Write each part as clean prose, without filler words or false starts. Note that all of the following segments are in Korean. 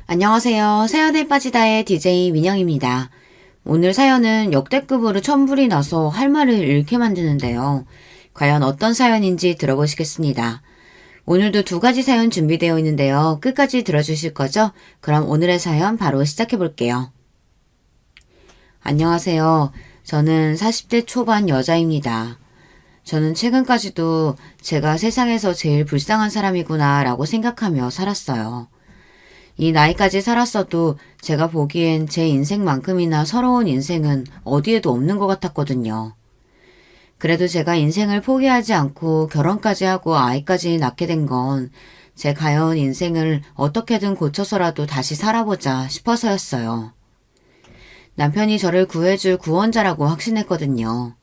안녕하세요. 사연에 빠지다의 DJ 민영입니다. 오늘 사연은 역대급으로 천불이 나서 할 말을 잃게 만드는데요. 과연 어떤 사연인지 들어보시겠습니다. 오늘도 두 가지 사연 준비되어 있는데요. 끝까지 들어주실 거죠? 그럼 오늘의 사연 바로 시작해 볼게요. 안녕하세요. 저는 40대 초반 여자입니다. 저는 최근까지도 제가 세상에서 제일 불쌍한 사람이구나 라고 생각하며 살았어요. 이 나이까지 살았어도 제가 보기엔 제 인생만큼이나 서러운 인생은 어디에도 없는 것 같았거든요. 그래도 제가 인생을 포기하지 않고 결혼까지 하고 아이까지 낳게 된 건 제 가여운 인생을 어떻게든 고쳐서라도 다시 살아보자 싶어서였어요. 남편이 저를 구해줄 구원자라고 확신했거든요.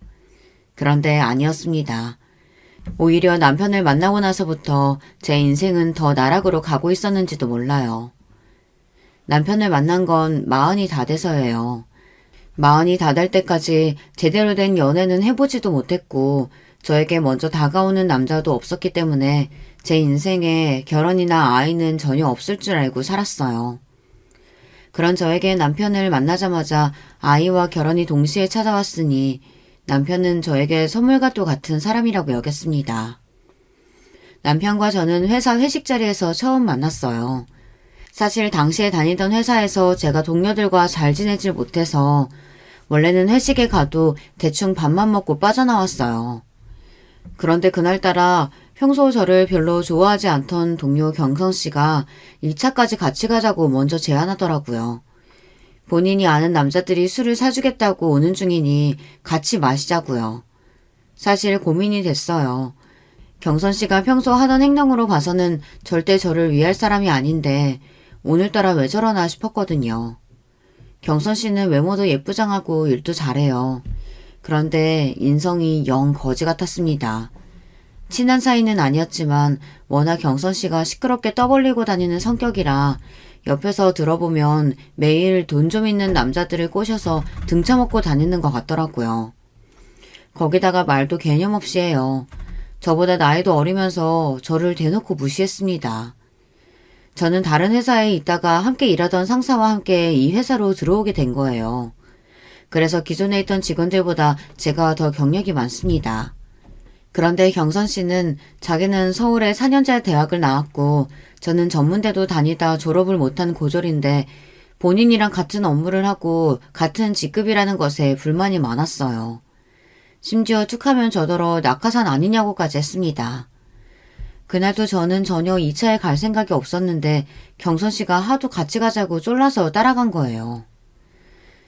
그런데 아니었습니다. 오히려 남편을 만나고 나서부터 제 인생은 더 나락으로 가고 있었는지도 몰라요. 남편을 만난 건 40이 다 돼서예요. 40이 다 될 때까지 제대로 된 연애는 해보지도 못했고 저에게 먼저 다가오는 남자도 없었기 때문에 제 인생에 결혼이나 아이는 전혀 없을 줄 알고 살았어요. 그런 저에게 남편을 만나자마자 아이와 결혼이 동시에 찾아왔으니 남편은 저에게 선물과도 같은 사람이라고 여겼습니다. 남편과 저는 회사 회식 자리에서 처음 만났어요. 사실 당시에 다니던 회사에서 제가 동료들과 잘 지내질 못해서 원래는 회식에 가도 대충 밥만 먹고 빠져나왔어요. 그런데 그날따라 평소 저를 별로 좋아하지 않던 동료 경성씨가 2차까지 같이 가자고 먼저 제안하더라고요. 본인이 아는 남자들이 술을 사주겠다고 오는 중이니 같이 마시자고요. 사실 고민이 됐어요. 경선씨가 평소 하던 행동으로 봐서는 절대 저를 위할 사람이 아닌데 오늘따라 왜 저러나 싶었거든요. 경선씨는 외모도 예쁘장하고 일도 잘해요. 그런데 인성이 영 거지 같았습니다. 친한 사이는 아니었지만 워낙 경선씨가 시끄럽게 떠벌리고 다니는 성격이라 옆에서 들어보면 매일 돈 좀 있는 남자들을 꼬셔서 등쳐먹고 다니는 것 같더라고요. 거기다가 말도 개념 없이 해요. 저보다 나이도 어리면서 저를 대놓고 무시했습니다. 저는 다른 회사에 있다가 함께 일하던 상사와 함께 이 회사로 들어오게 된 거예요. 그래서 기존에 있던 직원들보다 제가 더 경력이 많습니다. 그런데 경선 씨는 자기는 서울에 4년제 대학을 나왔고 저는 전문대도 다니다 졸업을 못한 고졸인데 본인이랑 같은 업무를 하고 같은 직급이라는 것에 불만이 많았어요. 심지어 툭하면 저더러 낙하산 아니냐고까지 했습니다. 그날도 저는 전혀 2차에 갈 생각이 없었는데 경선 씨가 하도 같이 가자고 쫄라서 따라간 거예요.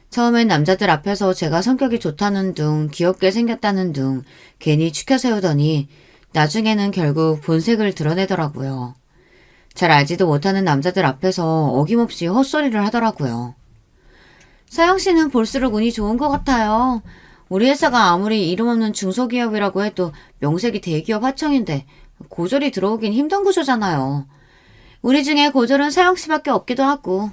처음엔 남자들 앞에서 제가 성격이 좋다는 둥, 귀엽게 생겼다는 둥 괜히 추켜 세우더니 나중에는 결국 본색을 드러내더라고요. 잘 알지도 못하는 남자들 앞에서 어김없이 헛소리를 하더라고요. 서영 씨는 볼수록 운이 좋은 것 같아요. 우리 회사가 아무리 이름 없는 중소기업이라고 해도 명색이 대기업 하청인데 고졸이 들어오긴 힘든 구조잖아요. 우리 중에 고졸은 서영 씨밖에 없기도 하고.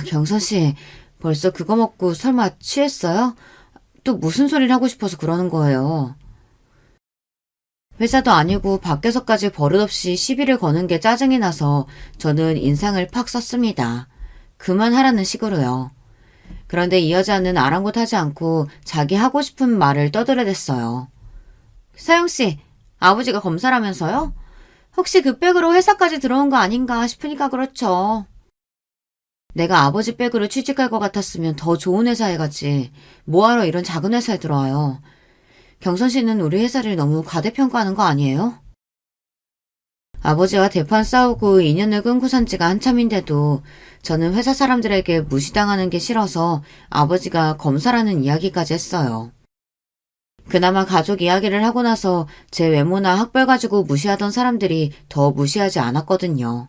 경선 씨, 벌써 그거 먹고 설마 취했어요? 또 무슨 소리를 하고 싶어서 그러는 거예요. 회사도 아니고 밖에서까지 버릇없이 시비를 거는 게 짜증이 나서 저는 인상을 팍 썼습니다. 그만하라는 식으로요. 그런데 이 여자는 아랑곳하지 않고 자기 하고 싶은 말을 떠들어댔어요. 서영씨, 아버지가 검사라면서요? 혹시 그 백으로 회사까지 들어온 거 아닌가 싶으니까 그렇죠. 내가 아버지 백으로 취직할 것 같았으면 더 좋은 회사에 가지. 뭐하러 이런 작은 회사에 들어와요. 경선 씨는 우리 회사를 너무 과대평가하는 거 아니에요? 아버지와 대판 싸우고 인연을 끊고 산 지가 한참인데도 저는 회사 사람들에게 무시당하는 게 싫어서 아버지가 검사라는 이야기까지 했어요. 그나마 가족 이야기를 하고 나서 제 외모나 학벌 가지고 무시하던 사람들이 더 무시하지 않았거든요.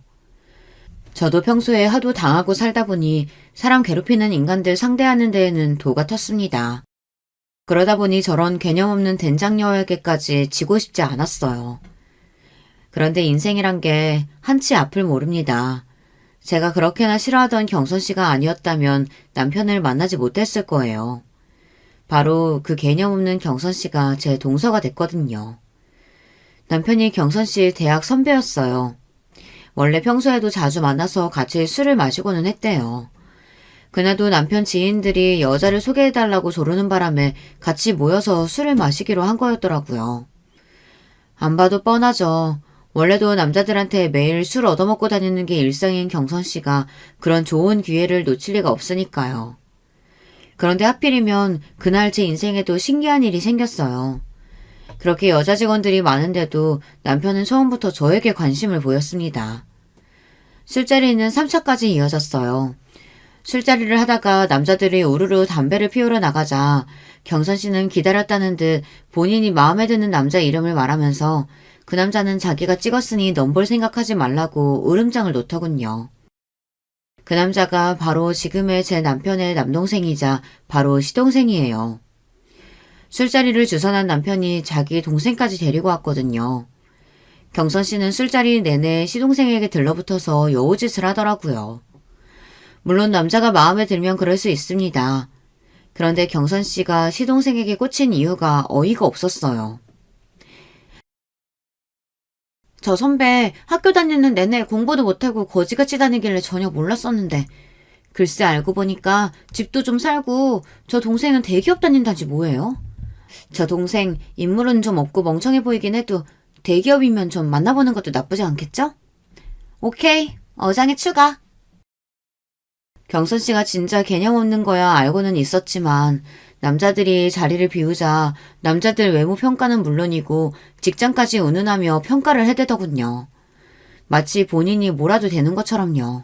저도 평소에 하도 당하고 살다 보니 사람 괴롭히는 인간들 상대하는 데에는 도가 텄습니다. 그러다 보니 저런 개념 없는 된장녀에게까지 지고 싶지 않았어요. 그런데 인생이란 게 한치 앞을 모릅니다. 제가 그렇게나 싫어하던 경선 씨가 아니었다면 남편을 만나지 못했을 거예요. 바로 그 개념 없는 경선 씨가 제 동서가 됐거든요. 남편이 경선 씨 대학 선배였어요. 원래 평소에도 자주 만나서 같이 술을 마시고는 했대요. 그날도 남편 지인들이 여자를 소개해달라고 조르는 바람에 같이 모여서 술을 마시기로 한 거였더라고요. 안 봐도 뻔하죠. 원래도 남자들한테 매일 술 얻어먹고 다니는 게 일상인 경선 씨가 그런 좋은 기회를 놓칠 리가 없으니까요. 그런데 하필이면 그날 제 인생에도 신기한 일이 생겼어요. 그렇게 여자 직원들이 많은데도 남편은 처음부터 저에게 관심을 보였습니다. 술자리는 3차까지 이어졌어요. 술자리를 하다가 남자들이 우르르 담배를 피우러 나가자 경선 씨는 기다렸다는 듯 본인이 마음에 드는 남자 이름을 말하면서 그 남자는 자기가 찍었으니 넘볼 생각하지 말라고 으름장을 놓더군요. 그 남자가 바로 지금의 제 남편의 남동생이자 바로 시동생이에요. 술자리를 주선한 남편이 자기 동생까지 데리고 왔거든요. 경선 씨는 술자리 내내 시동생에게 들러붙어서 여우짓을 하더라고요. 물론 남자가 마음에 들면 그럴 수 있습니다. 그런데 경선 씨가 시동생에게 꽂힌 이유가 어이가 없었어요. 저 선배 학교 다니는 내내 공부도 못하고 거지같이 다니길래 전혀 몰랐었는데 글쎄 알고 보니까 집도 좀 살고 저 동생은 대기업 다닌다지 뭐예요? 저 동생 인물은 좀 없고 멍청해 보이긴 해도 대기업이면 좀 만나보는 것도 나쁘지 않겠죠? 오케이, 어장에 추가. 경선 씨가 진짜 개념 없는 거야 알고는 있었지만 남자들이 자리를 비우자 남자들 외모 평가는 물론이고 직장까지 운운하며 평가를 해대더군요. 마치 본인이 뭐라도 되는 것처럼요.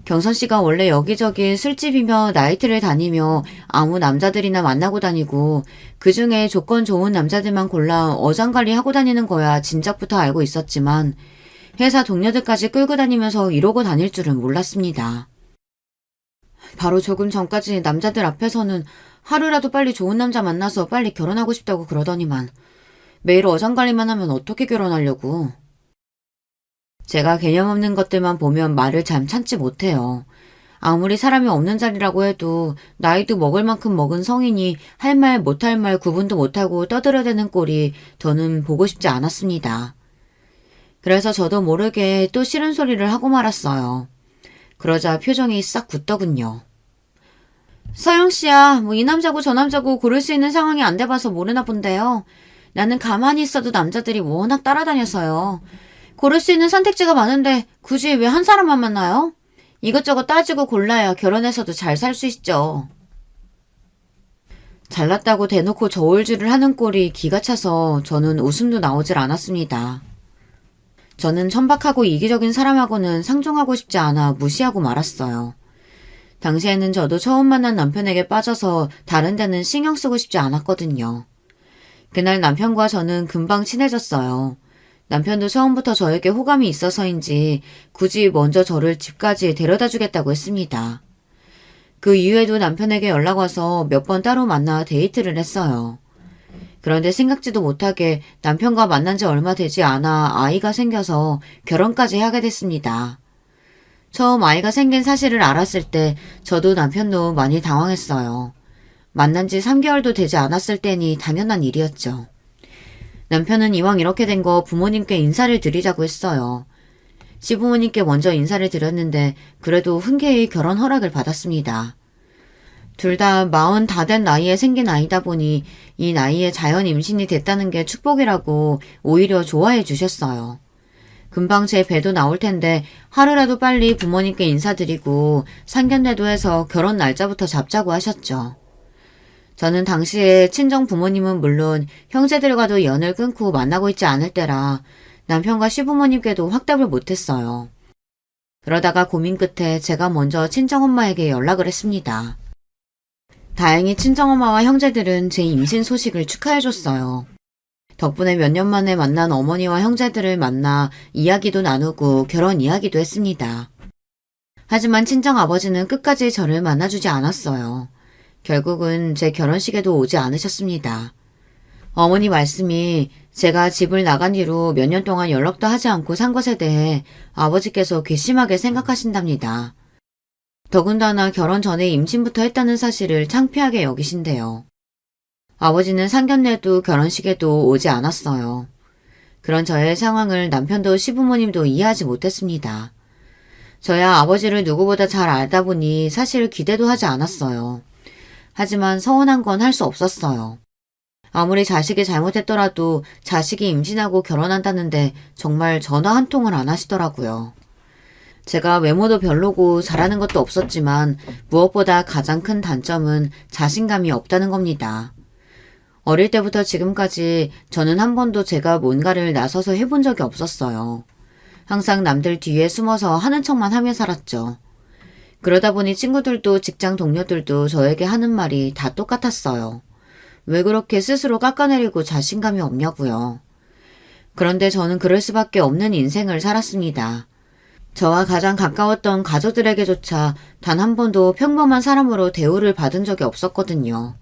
경선 씨가 원래 여기저기 술집이며 나이트를 다니며 아무 남자들이나 만나고 다니고 그중에 조건 좋은 남자들만 골라 어장관리 하고 다니는 거야 진작부터 알고 있었지만 회사 동료들까지 끌고 다니면서 이러고 다닐 줄은 몰랐습니다. 바로 조금 전까지 남자들 앞에서는 하루라도 빨리 좋은 남자 만나서 빨리 결혼하고 싶다고 그러더니만 매일 어장관리만 하면 어떻게 결혼하려고. 제가 개념 없는 것들만 보면 말을 잘 참지 못해요. 아무리 사람이 없는 자리라고 해도 나이도 먹을 만큼 먹은 성인이 할 말 못할 말 구분도 못하고 떠들어대는 꼴이 저는 보고 싶지 않았습니다. 그래서 저도 모르게 또 싫은 소리를 하고 말았어요. 그러자 표정이 싹 굳더군요. 서영씨야, 뭐 이 남자고 저 남자고 고를 수 있는 상황이 안 돼봐서 모르나 본데요. 나는 가만히 있어도 남자들이 워낙 따라다녀서요. 고를 수 있는 선택지가 많은데 굳이 왜 한 사람만 만나요? 이것저것 따지고 골라야 결혼해서도 잘 살 수 있죠. 잘났다고 대놓고 저울질을 하는 꼴이 기가 차서 저는 웃음도 나오질 않았습니다. 저는 천박하고 이기적인 사람하고는 상종하고 싶지 않아 무시하고 말았어요. 당시에는 저도 처음 만난 남편에게 빠져서 다른 데는 신경 쓰고 싶지 않았거든요. 그날 남편과 저는 금방 친해졌어요. 남편도 처음부터 저에게 호감이 있어서인지 굳이 먼저 저를 집까지 데려다 주겠다고 했습니다. 그 이후에도 남편에게 연락 와서 몇 번 따로 만나 데이트를 했어요. 그런데 생각지도 못하게 남편과 만난 지 얼마 되지 않아 아이가 생겨서 결혼까지 하게 됐습니다. 처음 아이가 생긴 사실을 알았을 때 저도 남편도 많이 당황했어요. 만난 지 3개월도 되지 않았을 때니 당연한 일이었죠. 남편은 이왕 이렇게 된 거 부모님께 인사를 드리자고 했어요. 시부모님께 먼저 인사를 드렸는데 그래도 흔쾌히 결혼 허락을 받았습니다. 둘 다 40 다 된 나이에 생긴 아이다 보니 이 나이에 자연 임신이 됐다는 게 축복이라고 오히려 좋아해 주셨어요. 금방 제 배도 나올 텐데 하루라도 빨리 부모님께 인사드리고 상견례도 해서 결혼 날짜부터 잡자고 하셨죠. 저는 당시에 친정 부모님은 물론 형제들과도 연을 끊고 만나고 있지 않을 때라 남편과 시부모님께도 확답을 못했어요. 그러다가 고민 끝에 제가 먼저 친정엄마에게 연락을 했습니다. 다행히 친정엄마와 형제들은 제 임신 소식을 축하해줬어요. 덕분에 몇 년 만에 만난 어머니와 형제들을 만나 이야기도 나누고 결혼 이야기도 했습니다. 하지만 친정아버지는 끝까지 저를 만나주지 않았어요. 결국은 제 결혼식에도 오지 않으셨습니다. 어머니 말씀이 제가 집을 나간 뒤로 몇 년 동안 연락도 하지 않고 산 것에 대해 아버지께서 괘씸하게 생각하신답니다. 더군다나 결혼 전에 임신부터 했다는 사실을 창피하게 여기신대요. 아버지는 상견례도 결혼식에도 오지 않았어요. 그런 저의 상황을 남편도 시부모님도 이해하지 못했습니다. 저야 아버지를 누구보다 잘 알다 보니 사실 기대도 하지 않았어요. 하지만 서운한 건 할 수 없었어요. 아무리 자식이 잘못했더라도 자식이 임신하고 결혼한다는데 정말 전화 한 통을 안 하시더라고요. 제가 외모도 별로고 잘하는 것도 없었지만 무엇보다 가장 큰 단점은 자신감이 없다는 겁니다. 어릴 때부터 지금까지 저는 한 번도 제가 뭔가를 나서서 해본 적이 없었어요. 항상 남들 뒤에 숨어서 하는 척만 하며 살았죠. 그러다 보니 친구들도 직장 동료들도 저에게 하는 말이 다 똑같았어요. 왜 그렇게 스스로 깎아내리고 자신감이 없냐고요. 그런데 저는 그럴 수밖에 없는 인생을 살았습니다. 저와 가장 가까웠던 가족들에게조차 단 한 번도 평범한 사람으로 대우를 받은 적이 없었거든요.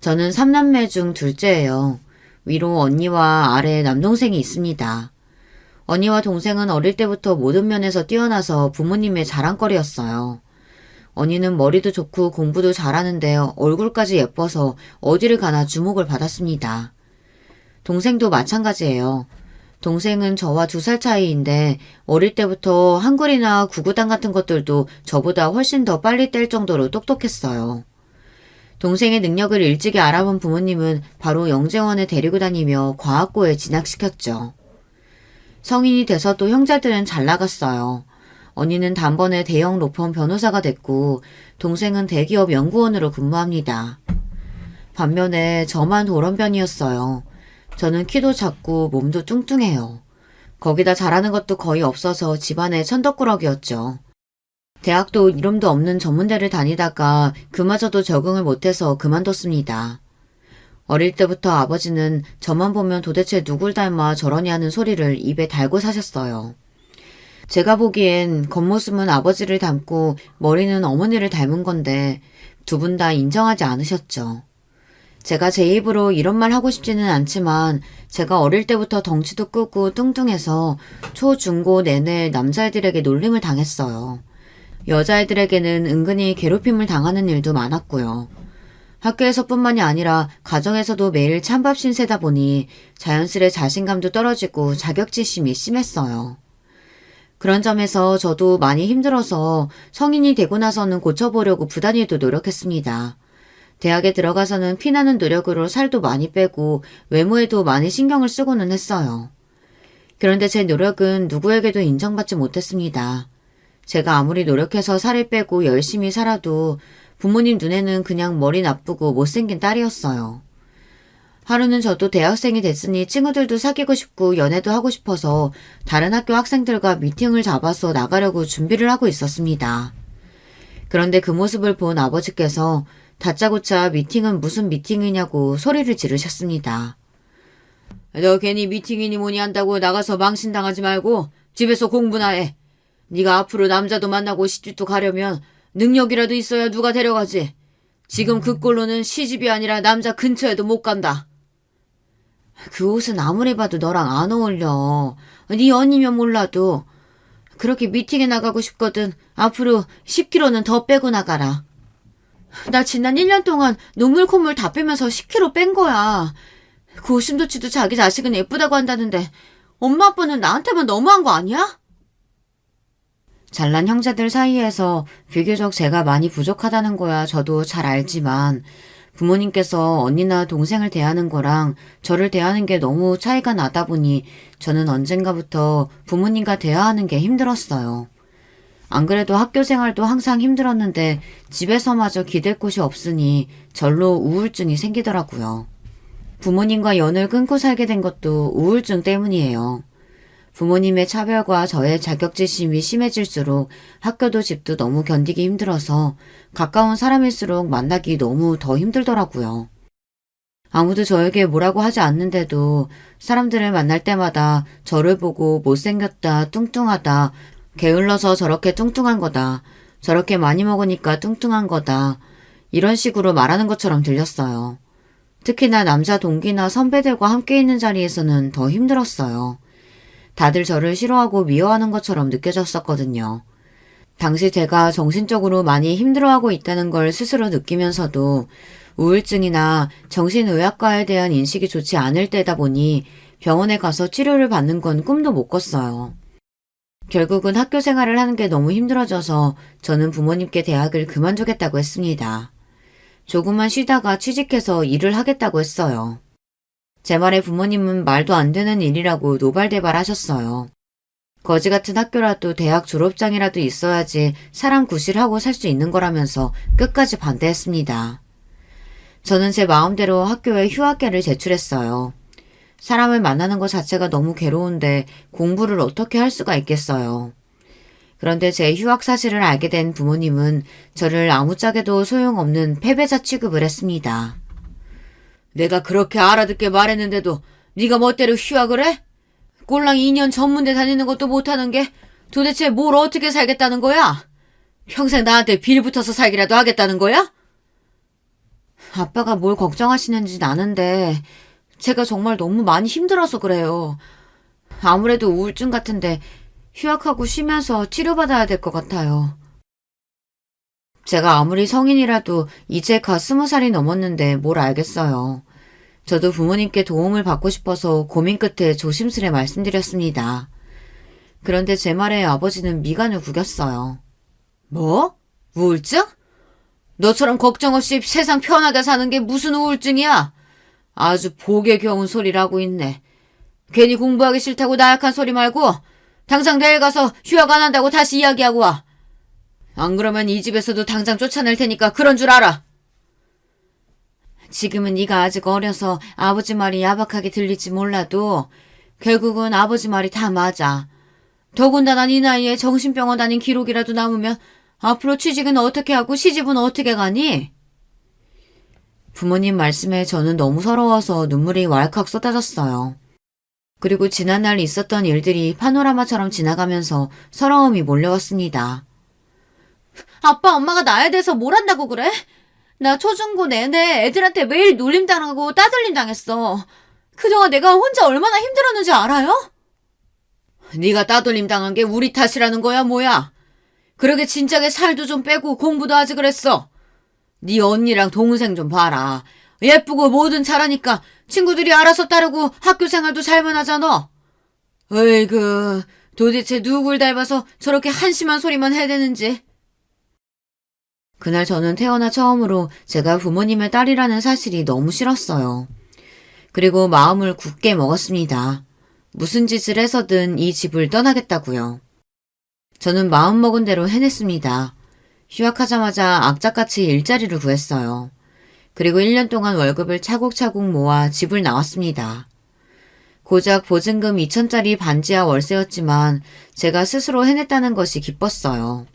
저는 3남매 중 둘째예요. 위로 언니와 아래 남동생이 있습니다. 언니와 동생은 어릴 때부터 모든 면에서 뛰어나서 부모님의 자랑거리였어요. 언니는 머리도 좋고 공부도 잘하는데 얼굴까지 예뻐서 어디를 가나 주목을 받았습니다. 동생도 마찬가지예요. 동생은 저와 2살 차이인데 어릴 때부터 한글이나 구구단 같은 것들도 저보다 훨씬 더 빨리 뗄 정도로 똑똑했어요. 동생의 능력을 일찍이 알아본 부모님은 바로 영재원에 데리고 다니며 과학고에 진학시켰죠. 성인이 돼서도 형제들은 잘 나갔어요. 언니는 단번에 대형 로펌 변호사가 됐고 동생은 대기업 연구원으로 근무합니다. 반면에 저만 돌연변이었어요. 저는 키도 작고 몸도 뚱뚱해요. 거기다 잘하는 것도 거의 없어서 집안의 천덕꾸러기였죠. 대학도 이름도 없는 전문대를 다니다가 그마저도 적응을 못해서 그만뒀습니다. 어릴 때부터 아버지는 저만 보면 도대체 누굴 닮아 저러냐 하는 소리를 입에 달고 사셨어요. 제가 보기엔 겉모습은 아버지를 닮고 머리는 어머니를 닮은 건데 두 분 다 인정하지 않으셨죠. 제가 제 입으로 이런 말 하고 싶지는 않지만 제가 어릴 때부터 덩치도 크고 뚱뚱해서 초, 중, 고 내내 남자애들에게 놀림을 당했어요. 여자애들에게는 은근히 괴롭힘을 당하는 일도 많았고요. 학교에서뿐만이 아니라 가정에서도 매일 찬밥 신세다 보니 자연스레 자신감도 떨어지고 자격지심이 심했어요. 그런 점에서 저도 많이 힘들어서 성인이 되고 나서는 고쳐보려고 부단히도 노력했습니다. 대학에 들어가서는 피나는 노력으로 살도 많이 빼고 외모에도 많이 신경을 쓰고는 했어요. 그런데 제 노력은 누구에게도 인정받지 못했습니다. 제가 아무리 노력해서 살을 빼고 열심히 살아도 부모님 눈에는 그냥 머리 나쁘고 못생긴 딸이었어요. 하루는 저도 대학생이 됐으니 친구들도 사귀고 싶고 연애도 하고 싶어서 다른 학교 학생들과 미팅을 잡아서 나가려고 준비를 하고 있었습니다. 그런데 그 모습을 본 아버지께서 다짜고짜 미팅은 무슨 미팅이냐고 소리를 지르셨습니다. 너 괜히 미팅이니 뭐니 한다고 나가서 망신당하지 말고 집에서 공부나 해. 네가 앞으로 남자도 만나고 시집도 가려면 능력이라도 있어야 누가 데려가지. 지금 그 꼴로는 시집이 아니라 남자 근처에도 못 간다. 그 옷은 아무리 봐도 너랑 안 어울려. 네 언니면 몰라도. 그렇게 미팅에 나가고 싶거든. 앞으로 10kg는 더 빼고 나가라. 나 지난 1년 동안 눈물 콧물 다 빼면서 10kg 뺀 거야. 그 오심도치도 자기 자식은 예쁘다고 한다는데 엄마 아빠는 나한테만 너무한 거 아니야? 잘난 형제들 사이에서 비교적 제가 많이 부족하다는 거야 저도 잘 알지만 부모님께서 언니나 동생을 대하는 거랑 저를 대하는 게 너무 차이가 나다 보니 저는 언젠가부터 부모님과 대화하는 게 힘들었어요. 안 그래도 학교 생활도 항상 힘들었는데 집에서마저 기댈 곳이 없으니 절로 우울증이 생기더라고요. 부모님과 연을 끊고 살게 된 것도 우울증 때문이에요. 부모님의 차별과 저의 자격지심이 심해질수록 학교도 집도 너무 견디기 힘들어서 가까운 사람일수록 만나기 너무 더 힘들더라고요. 아무도 저에게 뭐라고 하지 않는데도 사람들을 만날 때마다 저를 보고 못생겼다, 뚱뚱하다, 게을러서 저렇게 뚱뚱한 거다, 저렇게 많이 먹으니까 뚱뚱한 거다, 이런 식으로 말하는 것처럼 들렸어요. 특히나 남자 동기나 선배들과 함께 있는 자리에서는 더 힘들었어요. 다들 저를 싫어하고 미워하는 것처럼 느껴졌었거든요. 당시 제가 정신적으로 많이 힘들어하고 있다는 걸 스스로 느끼면서도 우울증이나 정신의학과에 대한 인식이 좋지 않을 때다 보니 병원에 가서 치료를 받는 건 꿈도 못 꿨어요. 결국은 학교 생활을 하는 게 너무 힘들어져서 저는 부모님께 대학을 그만두겠다고 했습니다. 조금만 쉬다가 취직해서 일을 하겠다고 했어요. 제 말에 부모님은 말도 안 되는 일이라고 노발대발 하셨어요. 거지 같은 학교라도 대학 졸업장이라도 있어야지 사람 구실하고 살 수 있는 거라면서 끝까지 반대했습니다. 저는 제 마음대로 학교에 휴학계를 제출했어요. 사람을 만나는 것 자체가 너무 괴로운데 공부를 어떻게 할 수가 있겠어요. 그런데 제 휴학 사실을 알게 된 부모님은 저를 아무짝에도 소용없는 패배자 취급을 했습니다. 내가 그렇게 알아듣게 말했는데도 네가 멋대로 휴학을 해? 꼴랑 2년 전문대 다니는 것도 못하는 게 도대체 뭘 어떻게 살겠다는 거야? 평생 나한테 빌붙어서 살기라도 하겠다는 거야? 아빠가 뭘 걱정하시는지 아는데 제가 정말 너무 많이 힘들어서 그래요. 아무래도 우울증 같은데 휴학하고 쉬면서 치료받아야 될 것 같아요. 제가 아무리 성인이라도 이제 갓 20살이 넘었는데 뭘 알겠어요. 저도 부모님께 도움을 받고 싶어서 고민 끝에 조심스레 말씀드렸습니다. 그런데 제 말에 아버지는 미간을 구겼어요. 뭐? 우울증? 너처럼 걱정 없이 세상 편하게 사는 게 무슨 우울증이야? 아주 복에 겨운 소리를 하고 있네. 괜히 공부하기 싫다고 나약한 소리 말고 당장 내일 가서 휴학 안 한다고 다시 이야기하고 와. 안 그러면 이 집에서도 당장 쫓아낼 테니까 그런 줄 알아. 지금은 네가 아직 어려서 아버지 말이 야박하게 들릴지 몰라도 결국은 아버지 말이 다 맞아. 더군다나 네 나이에 정신병원 다닌 기록이라도 남으면 앞으로 취직은 어떻게 하고 시집은 어떻게 가니? 부모님 말씀에 저는 너무 서러워서 눈물이 왈칵 쏟아졌어요. 그리고 지난날 있었던 일들이 파노라마처럼 지나가면서 서러움이 몰려왔습니다. 아빠 엄마가 나에 대해서 뭘 안다고 그래? 나 초중고 내내 애들한테 매일 놀림당하고 따돌림 당했어. 그동안 내가 혼자 얼마나 힘들었는지 알아요? 네가 따돌림 당한 게 우리 탓이라는 거야 뭐야? 그러게 진작에 살도 좀 빼고 공부도 하지 그랬어. 네 언니랑 동생 좀 봐라. 예쁘고 뭐든 잘하니까 친구들이 알아서 따르고 학교 생활도 잘만 하잖아. 어이구, 도대체 누굴 닮아서 저렇게 한심한 소리만 해대는지. 그날 저는 태어나 처음으로 제가 부모님의 딸이라는 사실이 너무 싫었어요. 그리고 마음을 굳게 먹었습니다. 무슨 짓을 해서든 이 집을 떠나겠다고요. 저는 마음먹은 대로 해냈습니다. 휴학하자마자 악착같이 일자리를 구했어요. 그리고 1년 동안 월급을 차곡차곡 모아 집을 나왔습니다. 고작 보증금 2,000짜리 반지하 월세였지만 제가 스스로 해냈다는 것이 기뻤어요.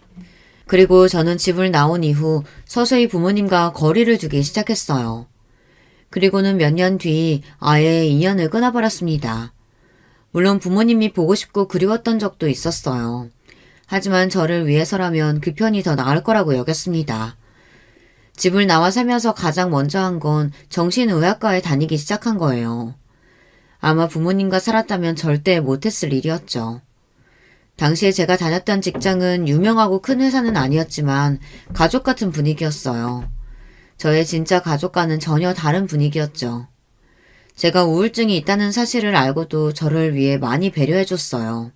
그리고 저는 집을 나온 이후 서서히 부모님과 거리를 두기 시작했어요. 그리고는 몇 년 뒤 아예 인연을 끊어버렸습니다. 물론 부모님이 보고 싶고 그리웠던 적도 있었어요. 하지만 저를 위해서라면 그 편이 더 나을 거라고 여겼습니다. 집을 나와 살면서 가장 먼저 한 건 정신의학과에 다니기 시작한 거예요. 아마 부모님과 살았다면 절대 못했을 일이었죠. 당시에 제가 다녔던 직장은 유명하고 큰 회사는 아니었지만 가족 같은 분위기였어요. 저의 진짜 가족과는 전혀 다른 분위기였죠. 제가 우울증이 있다는 사실을 알고도 저를 위해 많이 배려해줬어요.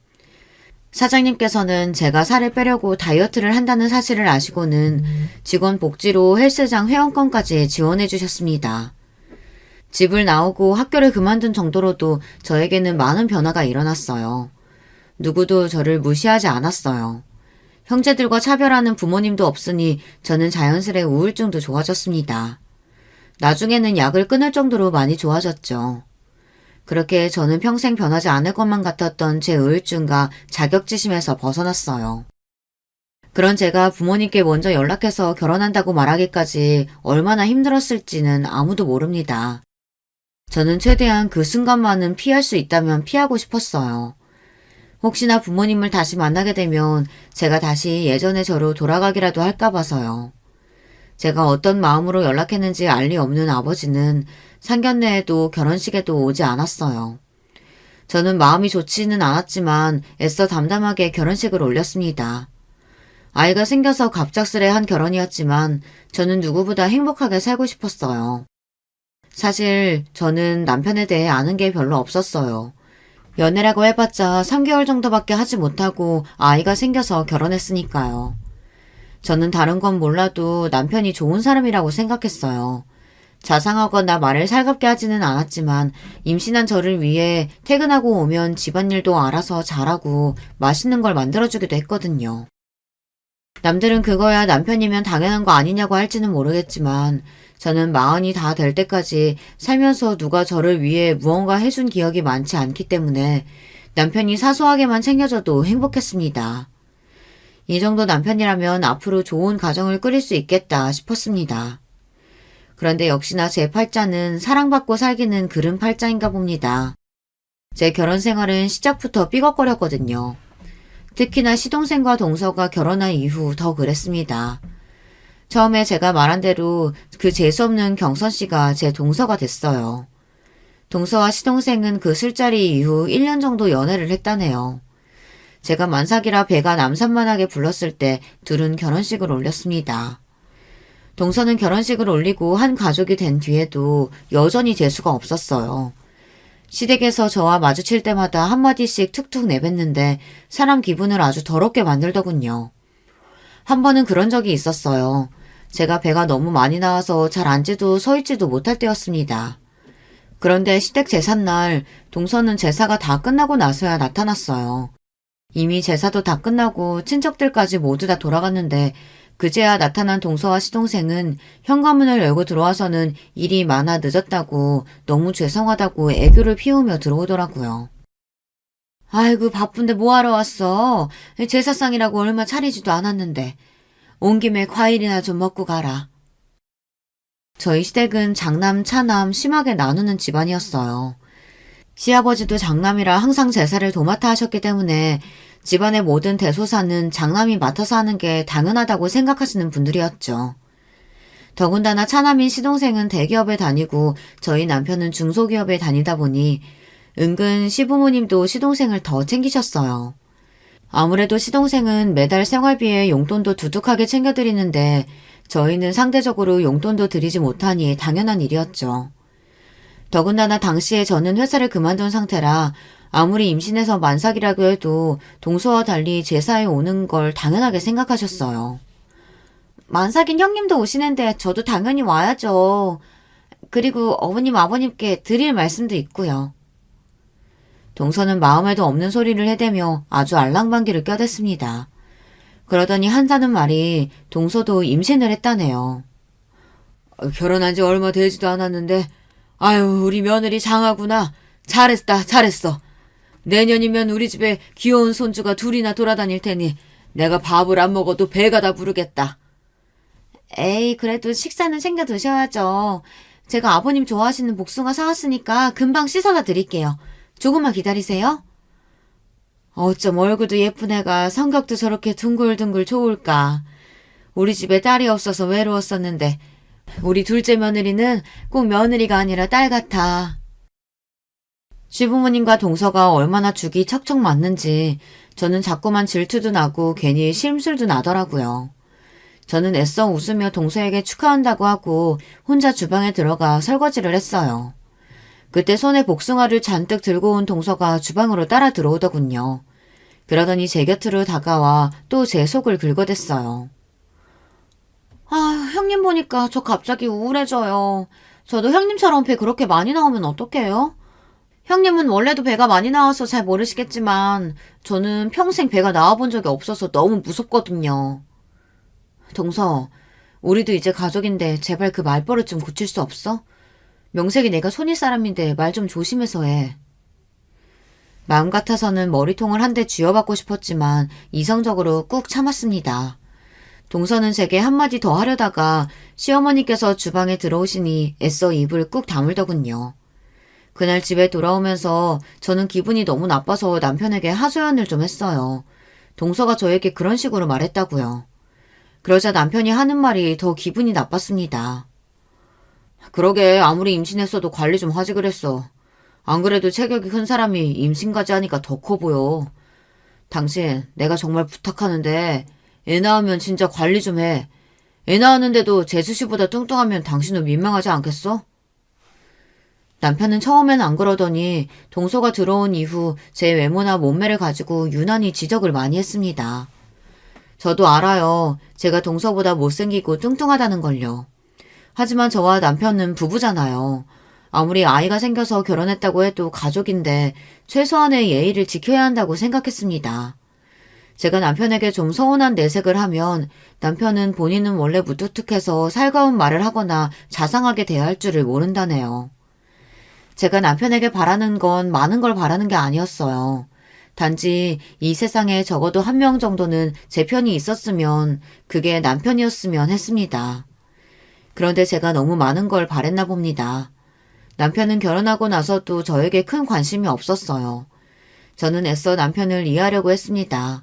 사장님께서는 제가 살을 빼려고 다이어트를 한다는 사실을 아시고는 직원 복지로 헬스장 회원권까지 지원해 주셨습니다. 집을 나오고 학교를 그만둔 정도로도 저에게는 많은 변화가 일어났어요. 누구도 저를 무시하지 않았어요. 형제들과 차별하는 부모님도 없으니 저는 자연스레 우울증도 좋아졌습니다. 나중에는 약을 끊을 정도로 많이 좋아졌죠. 그렇게 저는 평생 변하지 않을 것만 같았던 제 우울증과 자격지심에서 벗어났어요. 그런 제가 부모님께 먼저 연락해서 결혼한다고 말하기까지 얼마나 힘들었을지는 아무도 모릅니다. 저는 최대한 그 순간만은 피할 수 있다면 피하고 싶었어요. 혹시나 부모님을 다시 만나게 되면 제가 다시 예전의 저로 돌아가기라도 할까 봐서요. 제가 어떤 마음으로 연락했는지 알 리 없는 아버지는 상견례에도 결혼식에도 오지 않았어요. 저는 마음이 좋지는 않았지만 애써 담담하게 결혼식을 올렸습니다. 아이가 생겨서 갑작스레 한 결혼이었지만 저는 누구보다 행복하게 살고 싶었어요. 사실 저는 남편에 대해 아는 게 별로 없었어요. 연애라고 해봤자 3개월 정도밖에 하지 못하고 아이가 생겨서 결혼했으니까요. 저는 다른 건 몰라도 남편이 좋은 사람이라고 생각했어요. 자상하거나 말을 살갑게 하지는 않았지만 임신한 저를 위해 퇴근하고 오면 집안일도 알아서 잘하고 맛있는 걸 만들어주기도 했거든요. 남들은 그거야 남편이면 당연한 거 아니냐고 할지는 모르겠지만 저는 마흔이 다 될 때까지 살면서 누가 저를 위해 무언가 해준 기억이 많지 않기 때문에 남편이 사소하게만 챙겨줘도 행복했습니다. 이 정도 남편이라면 앞으로 좋은 가정을 꾸릴 수 있겠다 싶었습니다. 그런데 역시나 제 팔자는 사랑받고 살기는 그른 팔자인가 봅니다. 제 결혼 생활은 시작부터 삐걱거렸거든요. 특히나 시동생과 동서가 결혼한 이후 더 그랬습니다. 처음에 제가 말한 대로 그 재수없는 경선 씨가 제 동서가 됐어요. 동서와 시동생은 그 술자리 이후 1년 정도 연애를 했다네요. 제가 만삭이라 배가 남산만하게 불렀을 때 둘은 결혼식을 올렸습니다. 동서는 결혼식을 올리고 한 가족이 된 뒤에도 여전히 재수가 없었어요. 시댁에서 저와 마주칠 때마다 한마디씩 툭툭 내뱉는데 사람 기분을 아주 더럽게 만들더군요. 한 번은 그런 적이 있었어요. 제가 배가 너무 많이 나와서 잘 앉지도 서 있지도 못할 때였습니다. 그런데 시댁 제삿날 동서는 제사가 다 끝나고 나서야 나타났어요. 이미 제사도 다 끝나고 친척들까지 모두 다 돌아갔는데 그제야 나타난 동서와 시동생은 현관문을 열고 들어와서는 일이 많아 늦었다고 너무 죄송하다고 애교를 피우며 들어오더라고요. 아이고 바쁜데 뭐하러 왔어? 제사상이라고 얼마 차리지도 않았는데 온 김에 과일이나 좀 먹고 가라. 저희 시댁은 장남, 차남 심하게 나누는 집안이었어요. 시아버지도 장남이라 항상 제사를 도맡아 하셨기 때문에 집안의 모든 대소사는 장남이 맡아서 하는 게 당연하다고 생각하시는 분들이었죠. 더군다나 차남인 시동생은 대기업에 다니고 저희 남편은 중소기업에 다니다 보니 은근 시부모님도 시동생을 더 챙기셨어요. 아무래도 시동생은 매달 생활비에 용돈도 두둑하게 챙겨드리는데 저희는 상대적으로 용돈도 드리지 못하니 당연한 일이었죠. 더군다나 당시에 저는 회사를 그만둔 상태라 아무리 임신해서 만삭이라고 해도 동서와 달리 제사에 오는 걸 당연하게 생각하셨어요. 만삭인 형님도 오시는데 저도 당연히 와야죠. 그리고 어머님 아버님께 드릴 말씀도 있고요. 동서는 마음에도 없는 소리를 해대며 아주 알랑방귀를 껴댔습니다. 그러더니 한다는 말이 동서도 임신을 했다네요. 결혼한 지 얼마 되지도 않았는데 아유 우리 며느리 장하구나. 잘했다 잘했어. 내년이면 우리 집에 귀여운 손주가 둘이나 돌아다닐 테니 내가 밥을 안 먹어도 배가 다 부르겠다. 에이 그래도 식사는 챙겨 드셔야죠. 제가 아버님 좋아하시는 복숭아 사왔으니까 금방 씻어다 드릴게요. 조금만 기다리세요. 어쩜 얼굴도 예쁜 애가 성격도 저렇게 둥글둥글 좋을까. 우리 집에 딸이 없어서 외로웠었는데 우리 둘째 며느리는 꼭 며느리가 아니라 딸 같아. 시부모님과 동서가 얼마나 죽이 척척 맞는지 저는 자꾸만 질투도 나고 괜히 심술도 나더라고요. 저는 애써 웃으며 동서에게 축하한다고 하고 혼자 주방에 들어가 설거지를 했어요. 그때 손에 복숭아를 잔뜩 들고 온 동서가 주방으로 따라 들어오더군요. 그러더니 제 곁으로 다가와 또 제 속을 긁어댔어요. 아, 형님 보니까 저 갑자기 우울해져요. 저도 형님처럼 배 그렇게 많이 나오면 어떡해요? 형님은 원래도 배가 많이 나와서 잘 모르시겠지만 저는 평생 배가 나와본 적이 없어서 너무 무섭거든요. 동서, 우리도 이제 가족인데 제발 그 말버릇 좀 고칠 수 없어? 명색이 내가 손일 사람인데 말 좀 조심해서 해. 마음 같아서는 머리통을 한 대 쥐어받고 싶었지만 이성적으로 꾹 참았습니다. 동서는 제게 한마디 더 하려다가 시어머니께서 주방에 들어오시니 애써 입을 꾹 다물더군요. 그날 집에 돌아오면서 저는 기분이 너무 나빠서 남편에게 하소연을 좀 했어요. 동서가 저에게 그런 식으로 말했다고요. 그러자 남편이 하는 말이 더 기분이 나빴습니다. 그러게 아무리 임신했어도 관리 좀 하지 그랬어. 안 그래도 체격이 큰 사람이 임신까지 하니까 더 커 보여. 당신 내가 정말 부탁하는데 애 낳으면 진짜 관리 좀 해. 애 낳았는데도 재수 씨보다 뚱뚱하면 당신도 민망하지 않겠어? 남편은 처음엔 안 그러더니 동서가 들어온 이후 제 외모나 몸매를 가지고 유난히 지적을 많이 했습니다. 저도 알아요. 제가 동서보다 못생기고 뚱뚱하다는 걸요. 하지만 저와 남편은 부부잖아요. 아무리 아이가 생겨서 결혼했다고 해도 가족인데 최소한의 예의를 지켜야 한다고 생각했습니다. 제가 남편에게 좀 서운한 내색을 하면 남편은 본인은 원래 무뚝뚝해서 살가운 말을 하거나 자상하게 대할 줄을 모른다네요. 제가 남편에게 바라는 건 많은 걸 바라는 게 아니었어요. 단지 이 세상에 적어도 한 명 정도는 제 편이 있었으면, 그게 남편이었으면 했습니다. 그런데 제가 너무 많은 걸 바랬나 봅니다. 남편은 결혼하고 나서도 저에게 큰 관심이 없었어요. 저는 애써 남편을 이해하려고 했습니다.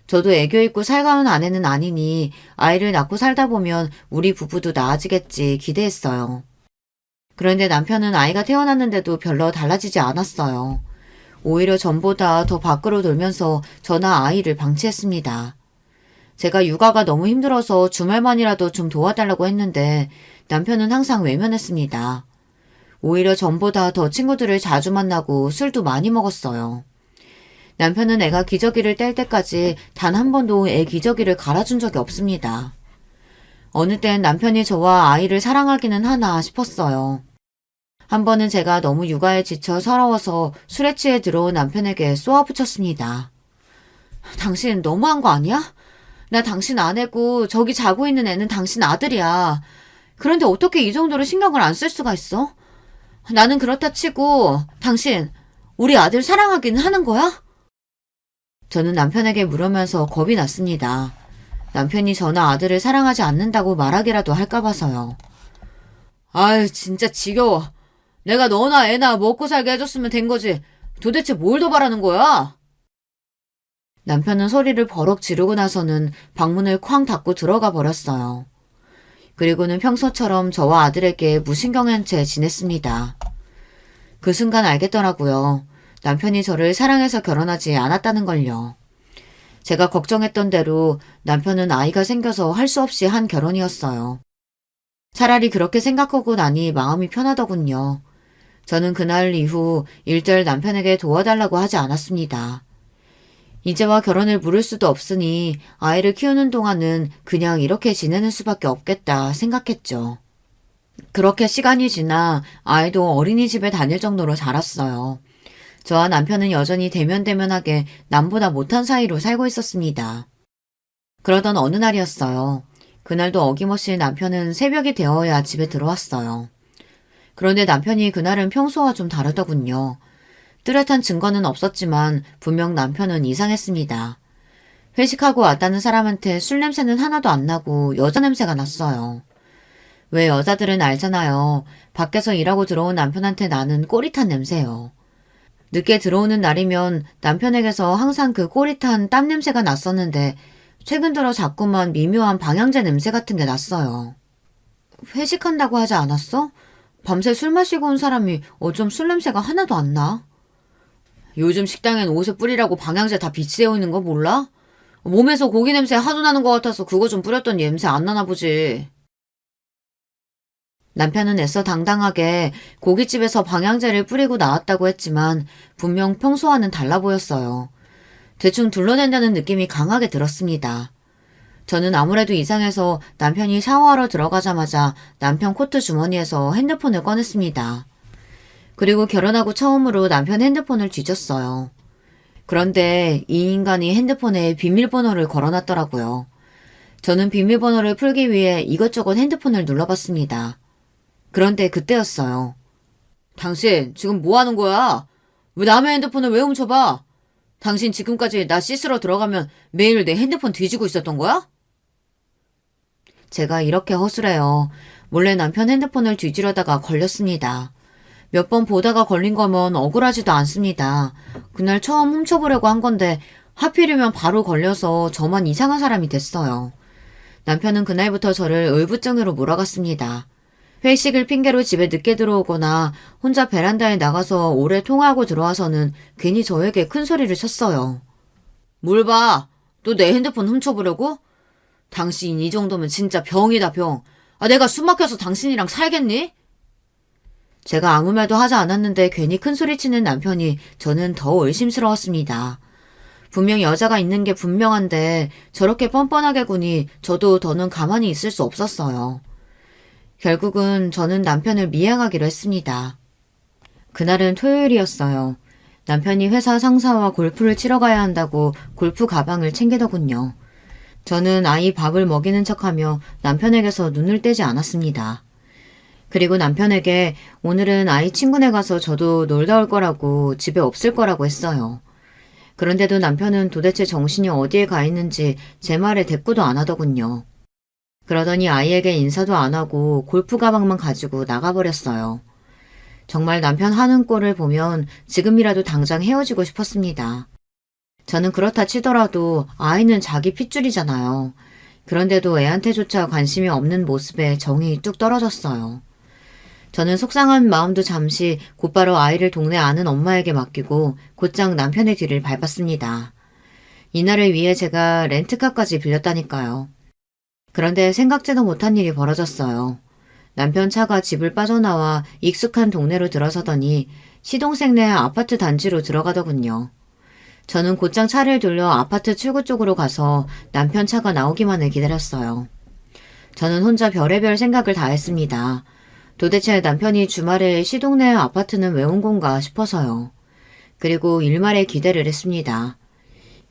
저도 애교 있고 살가운 아내는 아니니 아이를 낳고 살다 보면 우리 부부도 나아지겠지 기대했어요. 그런데 남편은 아이가 태어났는데도 별로 달라지지 않았어요. 오히려 전보다 더 밖으로 놀면서 저나 아이를 방치했습니다. 제가 육아가 너무 힘들어서 주말만이라도 좀 도와달라고 했는데 남편은 항상 외면했습니다. 오히려 전보다 더 친구들을 자주 만나고 술도 많이 먹었어요. 남편은 애가 기저귀를 뗄 때까지 단 한 번도 애 기저귀를 갈아준 적이 없습니다. 어느 땐 남편이 저와 아이를 사랑하기는 하나 싶었어요. 한 번은 제가 너무 육아에 지쳐 서러워서 술에 취해 들어온 남편에게 쏘아붙였습니다. 당신 너무한 거 아니야? 나 당신 아내고 저기 자고 있는 애는 당신 아들이야. 그런데 어떻게 이 정도로 신경을 안 쓸 수가 있어? 나는 그렇다 치고 당신 우리 아들 사랑하기는 하는 거야? 저는 남편에게 물으면서 겁이 났습니다. 남편이 저나 아들을 사랑하지 않는다고 말하기라도 할까 봐서요. 아유, 진짜 지겨워. 내가 너나 애나 먹고 살게 해줬으면 된 거지. 도대체 뭘 더 바라는 거야? 남편은 소리를 버럭 지르고 나서는 방문을 쾅 닫고 들어가 버렸어요. 그리고는 평소처럼 저와 아들에게 무신경한 채 지냈습니다. 그 순간 알겠더라고요. 남편이 저를 사랑해서 결혼하지 않았다는 걸요. 제가 걱정했던 대로 남편은 아이가 생겨서 할 수 없이 한 결혼이었어요. 차라리 그렇게 생각하고 나니 마음이 편하더군요. 저는 그날 이후 일절 남편에게 도와달라고 하지 않았습니다. 이제와 결혼을 물을 수도 없으니 아이를 키우는 동안은 그냥 이렇게 지내는 수밖에 없겠다 생각했죠. 그렇게 시간이 지나 아이도 어린이집에 다닐 정도로 자랐어요. 저와 남편은 여전히 대면대면하게 남보다 못한 사이로 살고 있었습니다. 그러던 어느 날이었어요. 그날도 어김없이 남편은 새벽이 되어야 집에 들어왔어요. 그런데 남편이 그날은 평소와 좀 다르더군요. 뚜렷한 증거는 없었지만 분명 남편은 이상했습니다. 회식하고 왔다는 사람한테 술 냄새는 하나도 안 나고 여자 냄새가 났어요. 왜 여자들은 알잖아요. 밖에서 일하고 들어온 남편한테 나는 꼬릿한 냄새요. 늦게 들어오는 날이면 남편에게서 항상 그 꼬릿한 땀 냄새가 났었는데 최근 들어 자꾸만 미묘한 방향제 냄새 같은 게 났어요. 회식한다고 하지 않았어? 밤새 술 마시고 온 사람이 어쩜 술 냄새가 하나도 안 나? 요즘 식당엔 옷에 뿌리라고 방향제 다 비치되어 있는 거 몰라? 몸에서 고기 냄새 하도 나는 것 같아서 그거 좀 뿌렸더니 냄새 안 나나 보지. 남편은 애써 당당하게 고깃집에서 방향제를 뿌리고 나왔다고 했지만 분명 평소와는 달라 보였어요. 대충 둘러댄다는 느낌이 강하게 들었습니다. 저는 아무래도 이상해서 남편이 샤워하러 들어가자마자 남편 코트 주머니에서 핸드폰을 꺼냈습니다. 그리고 결혼하고 처음으로 남편 핸드폰을 뒤졌어요. 그런데 이 인간이 핸드폰에 비밀번호를 걸어놨더라고요. 저는 비밀번호를 풀기 위해 이것저것 핸드폰을 눌러봤습니다. 그런데 그때였어요. 당신 지금 뭐 하는 거야? 왜 남의 핸드폰을 왜 훔쳐봐? 당신 지금까지 나 씻으러 들어가면 매일 내 핸드폰 뒤지고 있었던 거야? 제가 이렇게 허술해요. 몰래 남편 핸드폰을 뒤지려다가 걸렸습니다. 몇 번 보다가 걸린 거면 억울하지도 않습니다. 그날 처음 훔쳐보려고 한 건데 하필이면 바로 걸려서 저만 이상한 사람이 됐어요. 남편은 그날부터 저를 울부증으로 몰아갔습니다. 회식을 핑계로 집에 늦게 들어오거나 혼자 베란다에 나가서 오래 통화하고 들어와서는 괜히 저에게 큰 소리를 쳤어요. 뭘 봐? 또 내 핸드폰 훔쳐보려고? 당신 이 정도면 진짜 병이다 병. 내가 숨 막혀서 당신이랑 살겠니? 제가 아무 말도 하지 않았는데 괜히 큰 소리치는 남편이 저는 더 의심스러웠습니다. 분명 여자가 있는 게 분명한데 저렇게 뻔뻔하게 구니 저도 더는 가만히 있을 수 없었어요. 결국은 저는 남편을 미행하기로 했습니다. 그날은 토요일이었어요. 남편이 회사 상사와 골프를 치러 가야 한다고 골프 가방을 챙기더군요. 저는 아이 밥을 먹이는 척하며 남편에게서 눈을 떼지 않았습니다. 그리고 남편에게 오늘은 아이 친구네 가서 저도 놀다 올 거라고 집에 없을 거라고 했어요. 그런데도 남편은 도대체 정신이 어디에 가 있는지 제 말에 대꾸도 안 하더군요. 그러더니 아이에게 인사도 안 하고 골프 가방만 가지고 나가버렸어요. 정말 남편 하는 꼴을 보면 지금이라도 당장 헤어지고 싶었습니다. 저는 그렇다 치더라도 아이는 자기 핏줄이잖아요. 그런데도 애한테조차 관심이 없는 모습에 정이 뚝 떨어졌어요. 저는 속상한 마음도 잠시 곧바로 아이를 동네 아는 엄마에게 맡기고 곧장 남편의 뒤를 밟았습니다. 이날을 위해 제가 렌트카까지 빌렸다니까요. 그런데 생각지도 못한 일이 벌어졌어요. 남편 차가 집을 빠져나와 익숙한 동네로 들어서더니 시동생 네 아파트 단지로 들어가더군요. 저는 곧장 차를 돌려 아파트 출구 쪽으로 가서 남편 차가 나오기만을 기다렸어요. 저는 혼자 별의별 생각을 다 했습니다. 도대체 남편이 주말에 시동네 아파트는 왜 온 건가 싶어서요. 그리고 일말에 기대를 했습니다.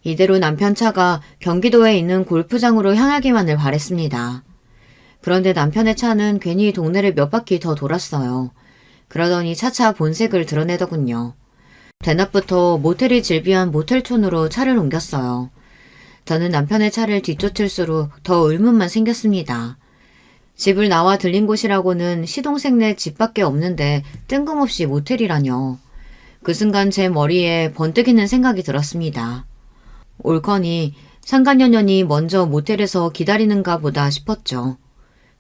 이대로 남편 차가 경기도에 있는 골프장으로 향하기만을 바랬습니다. 그런데 남편의 차는 괜히 동네를 몇 바퀴 더 돌았어요. 그러더니 차차 본색을 드러내더군요. 대낮부터 모텔이 즐비한 모텔촌으로 차를 옮겼어요. 저는 남편의 차를 뒤쫓을수록 더 의문만 생겼습니다. 집을 나와 들린 곳이라고는 시동생네 집밖에 없는데 뜬금없이 모텔이라뇨. 그 순간 제 머리에 번뜩이는 생각이 들었습니다. 옳거니 상간녀년이 먼저 모텔에서 기다리는가 보다 싶었죠.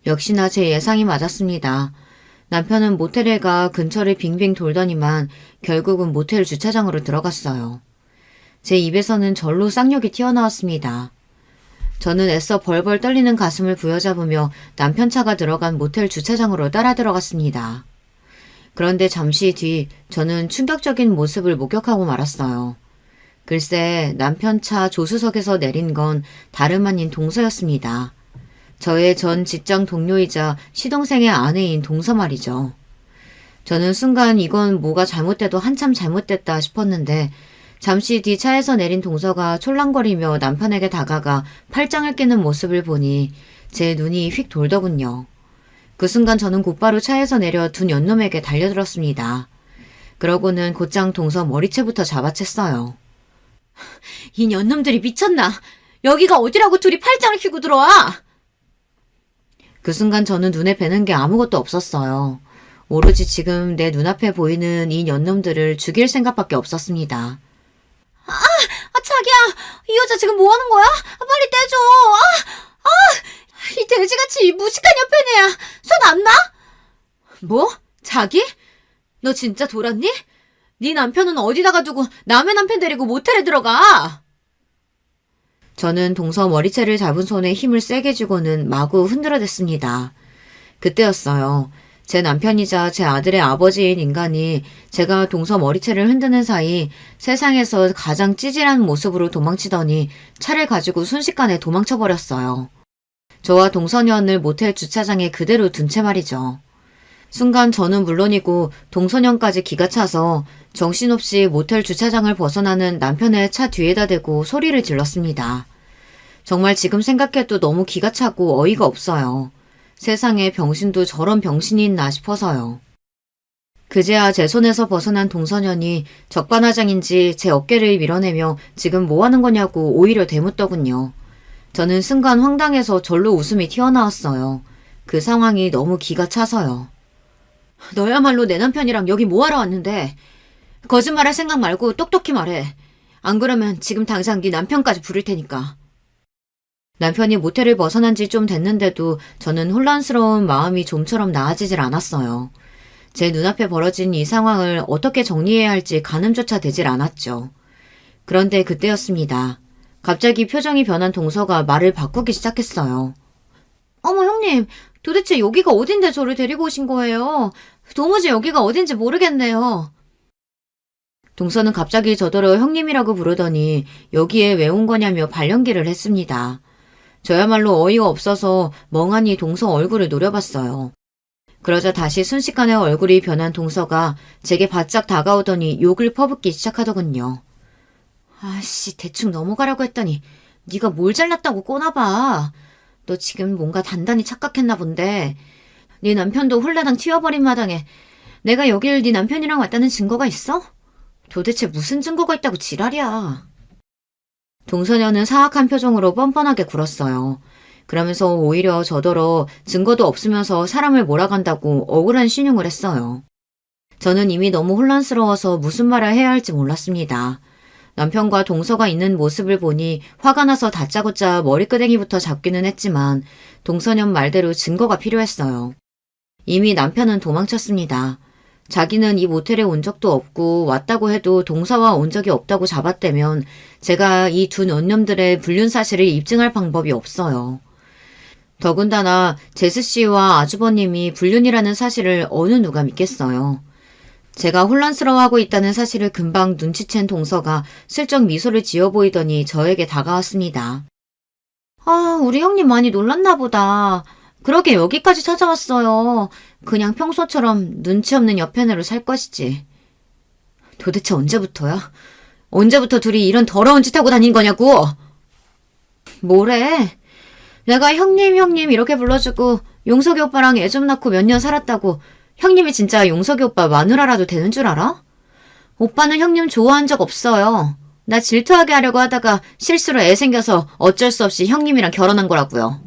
역시나 제 예상이 맞았습니다. 남편은 모텔에 가 근처를 빙빙 돌더니만 결국은 모텔 주차장으로 들어갔어요. 제 입에서는 절로 쌍욕이 튀어나왔습니다. 저는 애써 벌벌 떨리는 가슴을 부여잡으며 남편 차가 들어간 모텔 주차장으로 따라 들어갔습니다. 그런데 잠시 뒤 저는 충격적인 모습을 목격하고 말았어요. 글쎄 남편 차 조수석에서 내린 건 다름 아닌 동서였습니다. 저의 전 직장 동료이자 시동생의 아내인 동서 말이죠. 저는 순간 이건 뭐가 잘못돼도 한참 잘못됐다 싶었는데 잠시 뒤 차에서 내린 동서가 촐랑거리며 남편에게 다가가 팔짱을 끼는 모습을 보니 제 눈이 휙 돌더군요. 그 순간 저는 곧바로 차에서 내려 두 연놈에게 달려들었습니다. 그러고는 곧장 동서 머리채부터 잡아챘어요. 이 연놈들이 미쳤나? 여기가 어디라고 둘이 팔짱을 끼고 들어와? 그 순간 저는 눈에 뵈는 게 아무것도 없었어요. 오로지 지금 내 눈앞에 보이는 이 년놈들을 죽일 생각밖에 없었습니다. 자기야, 이 여자 지금 뭐 하는 거야? 빨리 떼줘. 이 돼지같이 무식한 옆에 애야. 손 안 나? 뭐? 자기? 너 진짜 돌았니? 네 남편은 어디다가 두고 남의 남편 데리고 모텔에 들어가? 저는 동서 머리채를 잡은 손에 힘을 세게 주고는 마구 흔들어댔습니다. 그때였어요. 제 남편이자 제 아들의 아버지인 인간이 제가 동서 머리채를 흔드는 사이 세상에서 가장 찌질한 모습으로 도망치더니 차를 가지고 순식간에 도망쳐버렸어요. 저와 동서년을 모텔 주차장에 그대로 둔 채 말이죠. 순간 저는 물론이고 동서년까지 기가 차서 정신없이 모텔 주차장을 벗어나는 남편의 차 뒤에다 대고 소리를 질렀습니다. 정말 지금 생각해도 너무 기가 차고 어이가 없어요. 세상에 병신도 저런 병신이 있나 싶어서요. 그제야 제 손에서 벗어난 동서년이 적반하장인지 제 어깨를 밀어내며 지금 뭐 하는 거냐고 오히려 대묻더군요. 저는 순간 황당해서 절로 웃음이 튀어나왔어요. 그 상황이 너무 기가 차서요. 너야말로 내 남편이랑 여기 뭐하러 왔는데? 거짓말할 생각 말고 똑똑히 말해. 안 그러면 지금 당장 네 남편까지 부를 테니까. 남편이 모텔을 벗어난 지 좀 됐는데도 저는 혼란스러운 마음이 좀처럼 나아지질 않았어요. 제 눈앞에 벌어진 이 상황을 어떻게 정리해야 할지 가늠조차 되질 않았죠. 그런데 그때였습니다. 갑자기 표정이 변한 동서가 말을 바꾸기 시작했어요. 어머 형님, 도대체 여기가 어딘데 저를 데리고 오신 거예요? 도무지 여기가 어딘지 모르겠네요. 동서는 갑자기 저더러 형님이라고 부르더니 여기에 왜 온 거냐며 발연기를 했습니다. 저야말로 어이가 없어서 멍하니 동서 얼굴을 노려봤어요. 그러자 다시 순식간에 얼굴이 변한 동서가 제게 바짝 다가오더니 욕을 퍼붓기 시작하더군요. 아씨, 대충 넘어가라고 했더니 네가 뭘 잘났다고 꼬나봐. 너 지금 뭔가 단단히 착각했나 본데 네 남편도 홀라당 튀어버린 마당에 내가 여길 네 남편이랑 왔다는 증거가 있어? 도대체 무슨 증거가 있다고 지랄이야. 동서녀는 사악한 표정으로 뻔뻔하게 굴었어요. 그러면서 오히려 저더러 증거도 없으면서 사람을 몰아간다고 억울한 신용을 했어요. 저는 이미 너무 혼란스러워서 무슨 말을 해야 할지 몰랐습니다. 남편과 동서가 있는 모습을 보니 화가 나서 다짜고짜 머리끄댕이부터 잡기는 했지만 동서년 말대로 증거가 필요했어요. 이미 남편은 도망쳤습니다. 자기는 이 모텔에 온 적도 없고 왔다고 해도 동서와 온 적이 없다고 잡았다면 제가 이 두 논념들의 불륜 사실을 입증할 방법이 없어요. 더군다나 제스 씨와 아주버님이 불륜이라는 사실을 어느 누가 믿겠어요. 제가 혼란스러워하고 있다는 사실을 금방 눈치챈 동서가 슬쩍 미소를 지어 보이더니 저에게 다가왔습니다. 아, 우리 형님 많이 놀랐나 보다. 그러게 여기까지 찾아왔어요. 그냥 평소처럼 눈치 없는 여편으로 살 것이지. 도대체 언제부터야? 언제부터 둘이 이런 더러운 짓 하고 다닌 거냐고? 뭐래? 내가 형님 이렇게 불러주고 용석이 오빠랑 애 좀 낳고 몇 년 살았다고 형님이 진짜 용석이 오빠 마누라라도 되는 줄 알아? 오빠는 형님 좋아한 적 없어요. 나 질투하게 하려고 하다가 실수로 애 생겨서 어쩔 수 없이 형님이랑 결혼한 거라고요.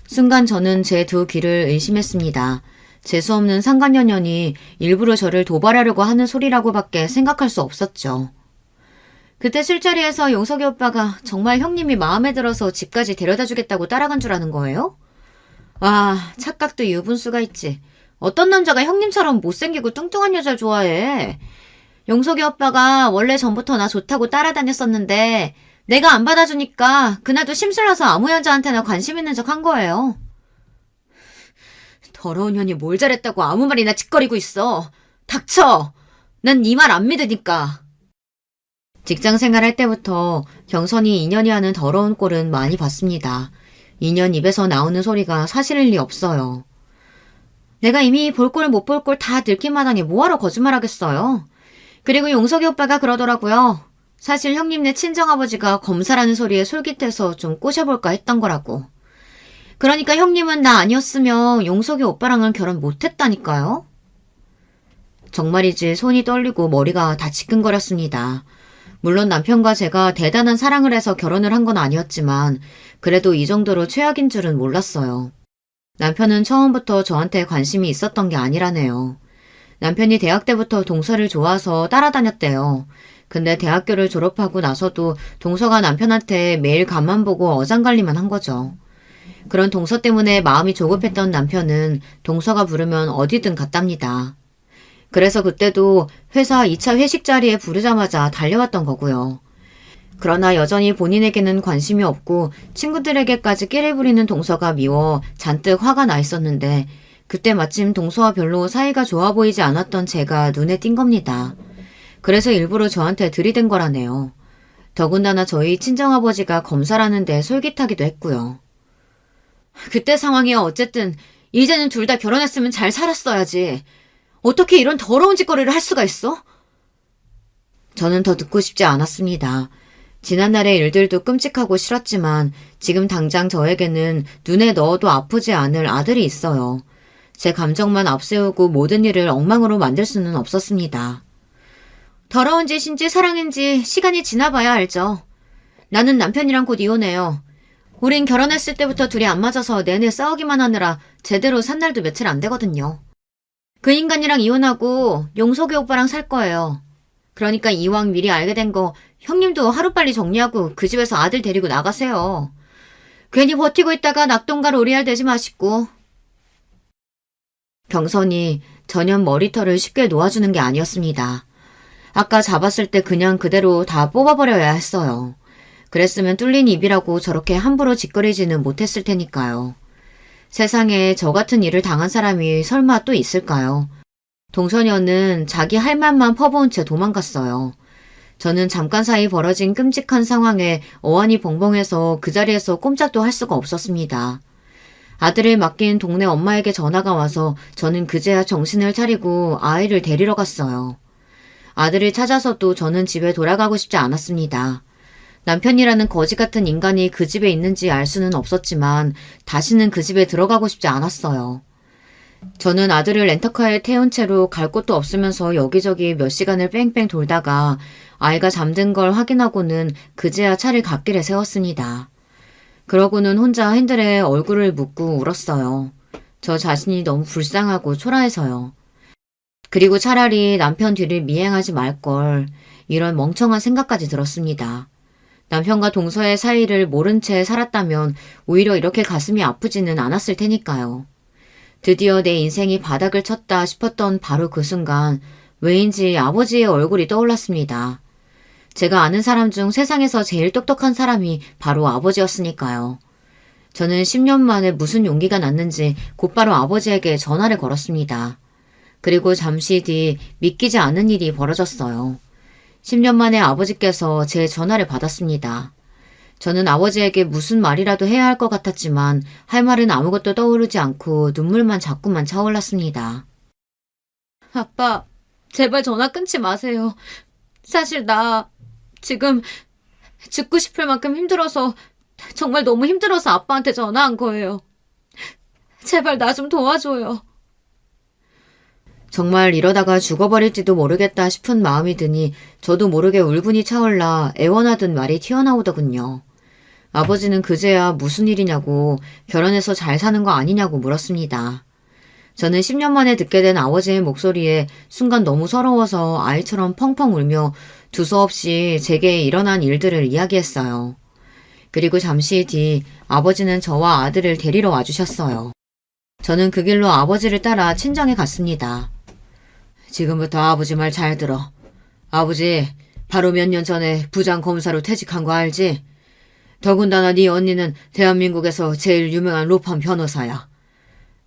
순간 저는 제 두 귀를 의심했습니다. 재수없는 상간녀년이 일부러 저를 도발하려고 하는 소리라고밖에 생각할 수 없었죠. 그때 술자리에서 용석이 오빠가 정말 형님이 마음에 들어서 집까지 데려다 주겠다고 따라간 줄 아는 거예요? 와, 착각도 유분수가 있지. 어떤 남자가 형님처럼 못생기고 뚱뚱한 여자를 좋아해. 용석이 오빠가 원래 전부터 나 좋다고 따라다녔었는데 내가 안 받아주니까 그날도 심술나서 아무 여자한테나 관심 있는 척 한 거예요. 더러운 년이 뭘 잘했다고 아무 말이나 짓거리고 있어. 닥쳐! 난 네 말 안 믿으니까. 직장 생활할 때부터 경선이 인연이 하는 더러운 꼴은 많이 봤습니다. 인연 입에서 나오는 소리가 사실일 리 없어요. 내가 이미 볼 꼴 못 볼 꼴 다 들킨 마당에 뭐하러 거짓말하겠어요. 그리고 용석이 오빠가 그러더라고요. 사실 형님네 친정아버지가 검사라는 소리에 솔깃해서 좀 꼬셔볼까 했던 거라고. 그러니까 형님은 나 아니었으면 용석이 오빠랑은 결혼 못했다니까요. 정말이지 손이 떨리고 머리가 다 지끈거렸습니다. 물론 남편과 제가 대단한 사랑을 해서 결혼을 한 건 아니었지만 그래도 이 정도로 최악인 줄은 몰랐어요. 남편은 처음부터 저한테 관심이 있었던 게 아니라네요. 남편이 대학 때부터 동서를 좋아서 따라다녔대요. 근데 대학교를 졸업하고 나서도 동서가 남편한테 매일 간만 보고 어장관리만 한 거죠. 그런 동서 때문에 마음이 조급했던 남편은 동서가 부르면 어디든 갔답니다. 그래서 그때도 회사 2차 회식 자리에 부르자마자 달려왔던 거고요. 그러나 여전히 본인에게는 관심이 없고 친구들에게까지 끼를 부리는 동서가 미워 잔뜩 화가 나 있었는데 그때 마침 동서와 별로 사이가 좋아 보이지 않았던 제가 눈에 띈 겁니다. 그래서 일부러 저한테 들이댄 거라네요. 더군다나 저희 친정아버지가 검사라는데 솔깃하기도 했고요. 그때 상황이야 어쨌든 이제는 둘 다 결혼했으면 잘 살았어야지. 어떻게 이런 더러운 짓거리를 할 수가 있어? 저는 더 듣고 싶지 않았습니다. 지난날의 일들도 끔찍하고 싫었지만 지금 당장 저에게는 눈에 넣어도 아프지 않을 아들이 있어요. 제 감정만 앞세우고 모든 일을 엉망으로 만들 수는 없었습니다. 더러운 짓인지 사랑인지 시간이 지나봐야 알죠. 나는 남편이랑 곧 이혼해요. 우린 결혼했을 때부터 둘이 안 맞아서 내내 싸우기만 하느라 제대로 산 날도 며칠 안 되거든요. 그 인간이랑 이혼하고 용석이 오빠랑 살 거예요. 그러니까 이왕 미리 알게 된 거 형님도 하루빨리 정리하고 그 집에서 아들 데리고 나가세요. 괜히 버티고 있다가 낙동갈 오리알 되지 마시고. 경선이 전혀 머리털을 쉽게 놓아주는 게 아니었습니다. 아까 잡았을 때 그냥 그대로 다 뽑아버려야 했어요. 그랬으면 뚫린 입이라고 저렇게 함부로 짓거리지는 못했을 테니까요. 세상에 저 같은 일을 당한 사람이 설마 또 있을까요? 동서녀는 자기 할 말만 퍼부은 채 도망갔어요. 저는 잠깐 사이 벌어진 끔찍한 상황에 어안이 벙벙해서 그 자리에서 꼼짝도 할 수가 없었습니다. 아들을 맡긴 동네 엄마에게 전화가 와서 저는 그제야 정신을 차리고 아이를 데리러 갔어요. 아들을 찾아서도 저는 집에 돌아가고 싶지 않았습니다. 남편이라는 거지 같은 인간이 그 집에 있는지 알 수는 없었지만 다시는 그 집에 들어가고 싶지 않았어요. 저는 아들을 렌터카에 태운 채로 갈 곳도 없으면서 여기저기 몇 시간을 뺑뺑 돌다가 아이가 잠든 걸 확인하고는 그제야 차를 갓길에 세웠습니다. 그러고는 혼자 핸들에 얼굴을 묻고 울었어요. 저 자신이 너무 불쌍하고 초라해서요. 그리고 차라리 남편 뒤를 미행하지 말걸 이런 멍청한 생각까지 들었습니다. 남편과 동서의 사이를 모른 채 살았다면 오히려 이렇게 가슴이 아프지는 않았을 테니까요. 드디어 내 인생이 바닥을 쳤다 싶었던 바로 그 순간 왜인지 아버지의 얼굴이 떠올랐습니다. 제가 아는 사람 중 세상에서 제일 똑똑한 사람이 바로 아버지였으니까요. 저는 10년 만에 무슨 용기가 났는지 곧바로 아버지에게 전화를 걸었습니다. 그리고 잠시 뒤 믿기지 않은 일이 벌어졌어요. 10년 만에 아버지께서 제 전화를 받았습니다. 저는 아버지에게 무슨 말이라도 해야 할 것 같았지만 할 말은 아무것도 떠오르지 않고 눈물만 자꾸만 차올랐습니다. 아빠, 제발 전화 끊지 마세요. 사실 나 지금 죽고 싶을 만큼 힘들어서 정말 너무 힘들어서 아빠한테 전화한 거예요. 제발 나 좀 도와줘요. 정말 이러다가 죽어버릴지도 모르겠다 싶은 마음이 드니 저도 모르게 울분이 차올라 애원하던 말이 튀어나오더군요. 아버지는 그제야 무슨 일이냐고 결혼해서 잘 사는 거 아니냐고 물었습니다. 저는 10년 만에 듣게 된 아버지의 목소리에 순간 너무 서러워서 아이처럼 펑펑 울며 두서없이 제게 일어난 일들을 이야기했어요. 그리고 잠시 뒤 아버지는 저와 아들을 데리러 와주셨어요. 저는 그 길로 아버지를 따라 친정에 갔습니다. 지금부터 아버지 말 잘 들어. 아버지, 바로 몇 년 전에 부장검사로 퇴직한 거 알지? 더군다나 네 언니는 대한민국에서 제일 유명한 로펌 변호사야.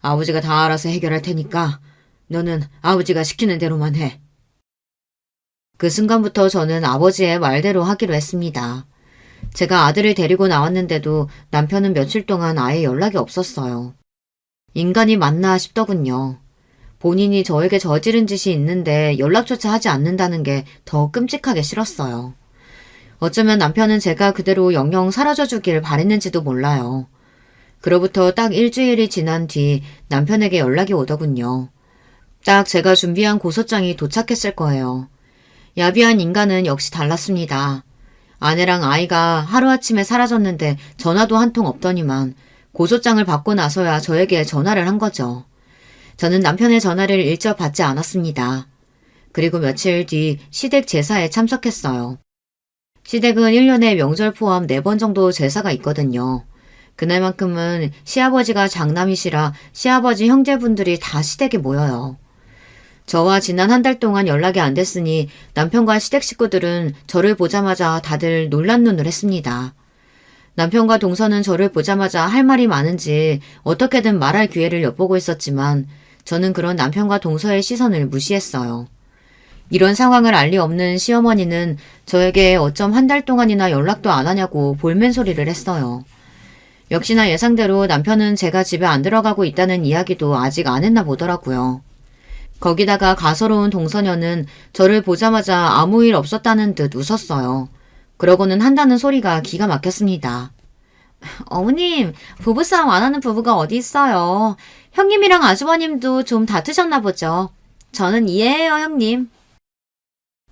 아버지가 다 알아서 해결할 테니까 너는 아버지가 시키는 대로만 해. 그 순간부터 저는 아버지의 말대로 하기로 했습니다. 제가 아들을 데리고 나왔는데도 남편은 며칠 동안 아예 연락이 없었어요. 인간이 맞나 싶더군요. 본인이 저에게 저지른 짓이 있는데 연락조차 하지 않는다는 게 더 끔찍하게 싫었어요. 어쩌면 남편은 제가 그대로 영영 사라져주길 바랬는지도 몰라요. 그로부터 딱 일주일이 지난 뒤 남편에게 연락이 오더군요. 딱 제가 준비한 고소장이 도착했을 거예요. 야비한 인간은 역시 달랐습니다. 아내랑 아이가 하루아침에 사라졌는데 전화도 한 통 없더니만 고소장을 받고 나서야 저에게 전화를 한 거죠. 저는 남편의 전화를 일절 받지 않았습니다. 그리고 며칠 뒤 시댁 제사에 참석했어요. 시댁은 1년에 명절 포함 4번 정도 제사가 있거든요. 그날만큼은 시아버지가 장남이시라 시아버지 형제분들이 다 시댁에 모여요. 저와 지난 한 달 동안 연락이 안 됐으니 남편과 시댁 식구들은 저를 보자마자 다들 놀란 눈을 했습니다. 남편과 동서는 저를 보자마자 할 말이 많은지 어떻게든 말할 기회를 엿보고 있었지만 저는 그런 남편과 동서의 시선을 무시했어요. 이런 상황을 알 리 없는 시어머니는 저에게 어쩜 한 달 동안이나 연락도 안 하냐고 볼멘 소리를 했어요. 역시나 예상대로 남편은 제가 집에 안 들어가고 있다는 이야기도 아직 안 했나 보더라고요. 거기다가 가소로운 동서녀는 저를 보자마자 아무 일 없었다는 듯 웃었어요. 그러고는 한다는 소리가 기가 막혔습니다. 어머님, 부부싸움 안 하는 부부가 어디 있어요. 형님이랑 아주버님도 좀 다투셨나 보죠. 저는 이해해요, 형님.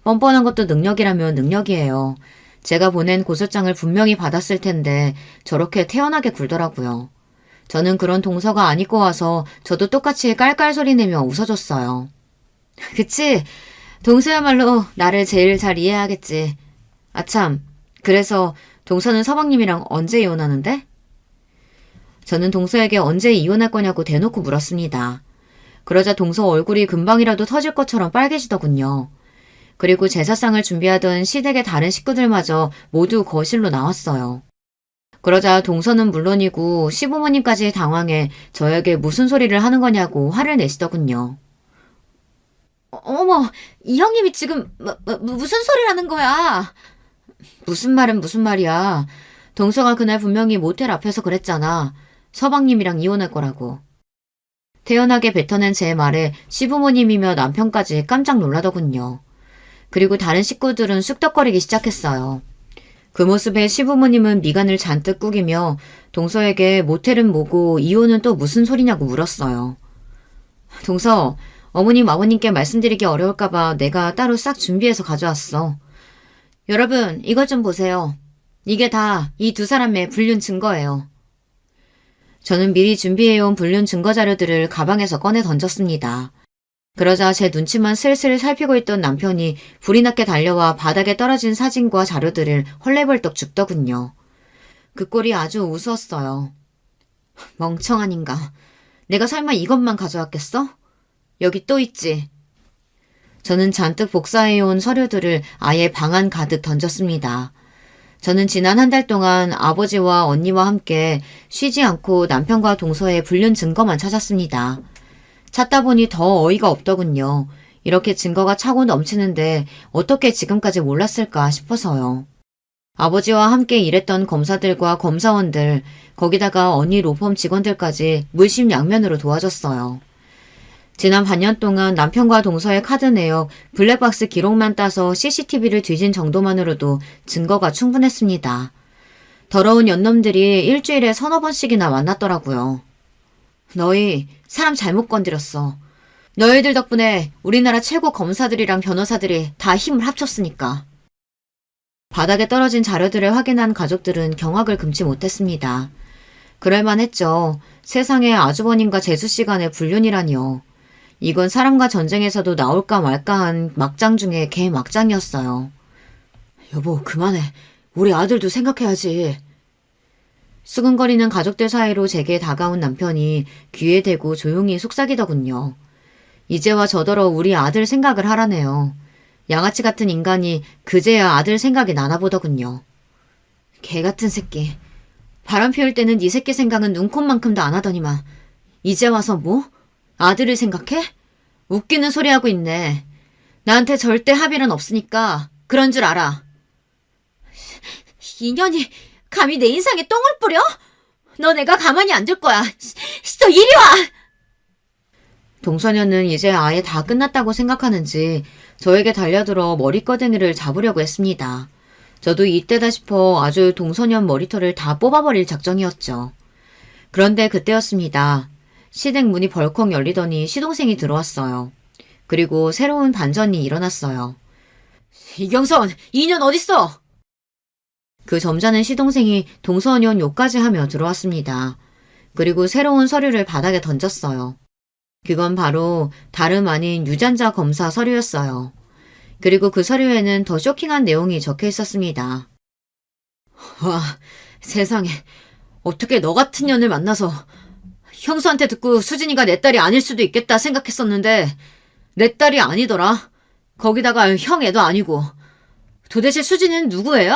뻔뻔한 것도 능력이라면 능력이에요. 제가 보낸 고소장을 분명히 받았을 텐데 저렇게 태연하게 굴더라고요. 저는 그런 동서가 안 입고 와서 저도 똑같이 깔깔 소리 내며 웃어줬어요. 그치? 동서야말로 나를 제일 잘 이해하겠지. 아참, 그래서 동서는 서방님이랑 언제 이혼하는데? 저는 동서에게 언제 이혼할 거냐고 대놓고 물었습니다. 그러자 동서 얼굴이 금방이라도 터질 것처럼 빨개지더군요. 그리고 제사상을 준비하던 시댁의 다른 식구들마저 모두 거실로 나왔어요. 그러자 동서는 물론이고 시부모님까지 당황해 저에게 무슨 소리를 하는 거냐고 화를 내시더군요. 어머, 이 형님이 지금 무슨 소리를 하는 거야? 무슨 말은 무슨 말이야. 동서가 그날 분명히 모텔 앞에서 그랬잖아. 서방님이랑 이혼할 거라고. 태연하게 뱉어낸 제 말에 시부모님이며 남편까지 깜짝 놀라더군요. 그리고 다른 식구들은 쑥덕거리기 시작했어요. 그 모습에 시부모님은 미간을 잔뜩 꾸기며 동서에게 모텔은 뭐고 이혼은 또 무슨 소리냐고 물었어요. 동서, 어머님 아버님께 말씀드리기 어려울까봐 내가 따로 싹 준비해서 가져왔어. 여러분, 이것 좀 보세요. 이게 다 이 두 사람의 불륜 증거예요. 저는 미리 준비해온 불륜 증거 자료들을 가방에서 꺼내 던졌습니다. 그러자 제 눈치만 슬슬 살피고 있던 남편이 불이 났게 달려와 바닥에 떨어진 사진과 자료들을 헐레벌떡 줍더군요. 그 꼴이 아주 우스웠어요. 멍청한인가. 내가 설마 이것만 가져왔겠어? 여기 또 있지. 저는 잔뜩 복사해온 서류들을 아예 방 안 가득 던졌습니다. 저는 지난 한 달 동안 아버지와 언니와 함께 쉬지 않고 남편과 동서의 불륜 증거만 찾았습니다. 찾다 보니 더 어이가 없더군요. 이렇게 증거가 차고 넘치는데 어떻게 지금까지 몰랐을까 싶어서요. 아버지와 함께 일했던 검사들과 검사원들, 거기다가 언니 로펌 직원들까지 물심양면으로 도와줬어요. 지난 반년 동안 남편과 동서의 카드 내역, 블랙박스 기록만 따서 CCTV를 뒤진 정도만으로도 증거가 충분했습니다. 더러운 연놈들이 일주일에 서너 번씩이나 만났더라고요. 너희 사람 잘못 건드렸어. 너희들 덕분에 우리나라 최고 검사들이랑 변호사들이 다 힘을 합쳤으니까. 바닥에 떨어진 자료들을 확인한 가족들은 경악을 금치 못했습니다. 그럴만했죠. 세상에 아주버님과 재수씨 간의 불륜이라니요. 이건 사람과 전쟁에서도 나올까 말까한 막장 중에 개막장이었어요. 여보, 그만해. 우리 아들도 생각해야지. 수근거리는 가족들 사이로 제게 다가온 남편이 귀에 대고 조용히 속삭이더군요. 이제와 저더러 우리 아들 생각을 하라네요. 양아치 같은 인간이 그제야 아들 생각이 나나 보더군요. 개 같은 새끼. 바람 피울 때는 네 새끼 생각은 눈곱만큼도 안 하더니만 이제 와서 뭐? 아들을 생각해? 웃기는 소리 하고 있네. 나한테 절대 합의는 없으니까 그런 줄 알아. 인연이 감히 내 인상에 똥을 뿌려? 너 내가 가만히 안 둘 거야. 너 이리 와! 동서녀는 이제 아예 다 끝났다고 생각하는지 저에게 달려들어 머리꺼댕이를 잡으려고 했습니다. 저도 이때다 싶어 아주 동서녀 머리털을 다 뽑아버릴 작정이었죠. 그런데 그때였습니다. 시댁 문이 벌컥 열리더니 시동생이 들어왔어요. 그리고 새로운 반전이 일어났어요. 이경선, 인연 어딨어? 그 점잖은 시동생이 동서녀 욕까지 하며 들어왔습니다. 그리고 새로운 서류를 바닥에 던졌어요. 그건 바로 다름 아닌 유전자 검사 서류였어요. 그리고 그 서류에는 더 쇼킹한 내용이 적혀 있었습니다. 와, 세상에. 어떻게 너 같은 년을 만나서 형수한테 듣고 수진이가 내 딸이 아닐 수도 있겠다 생각했었는데 내 딸이 아니더라. 거기다가 형 애도 아니고. 도대체 수진이는 누구예요?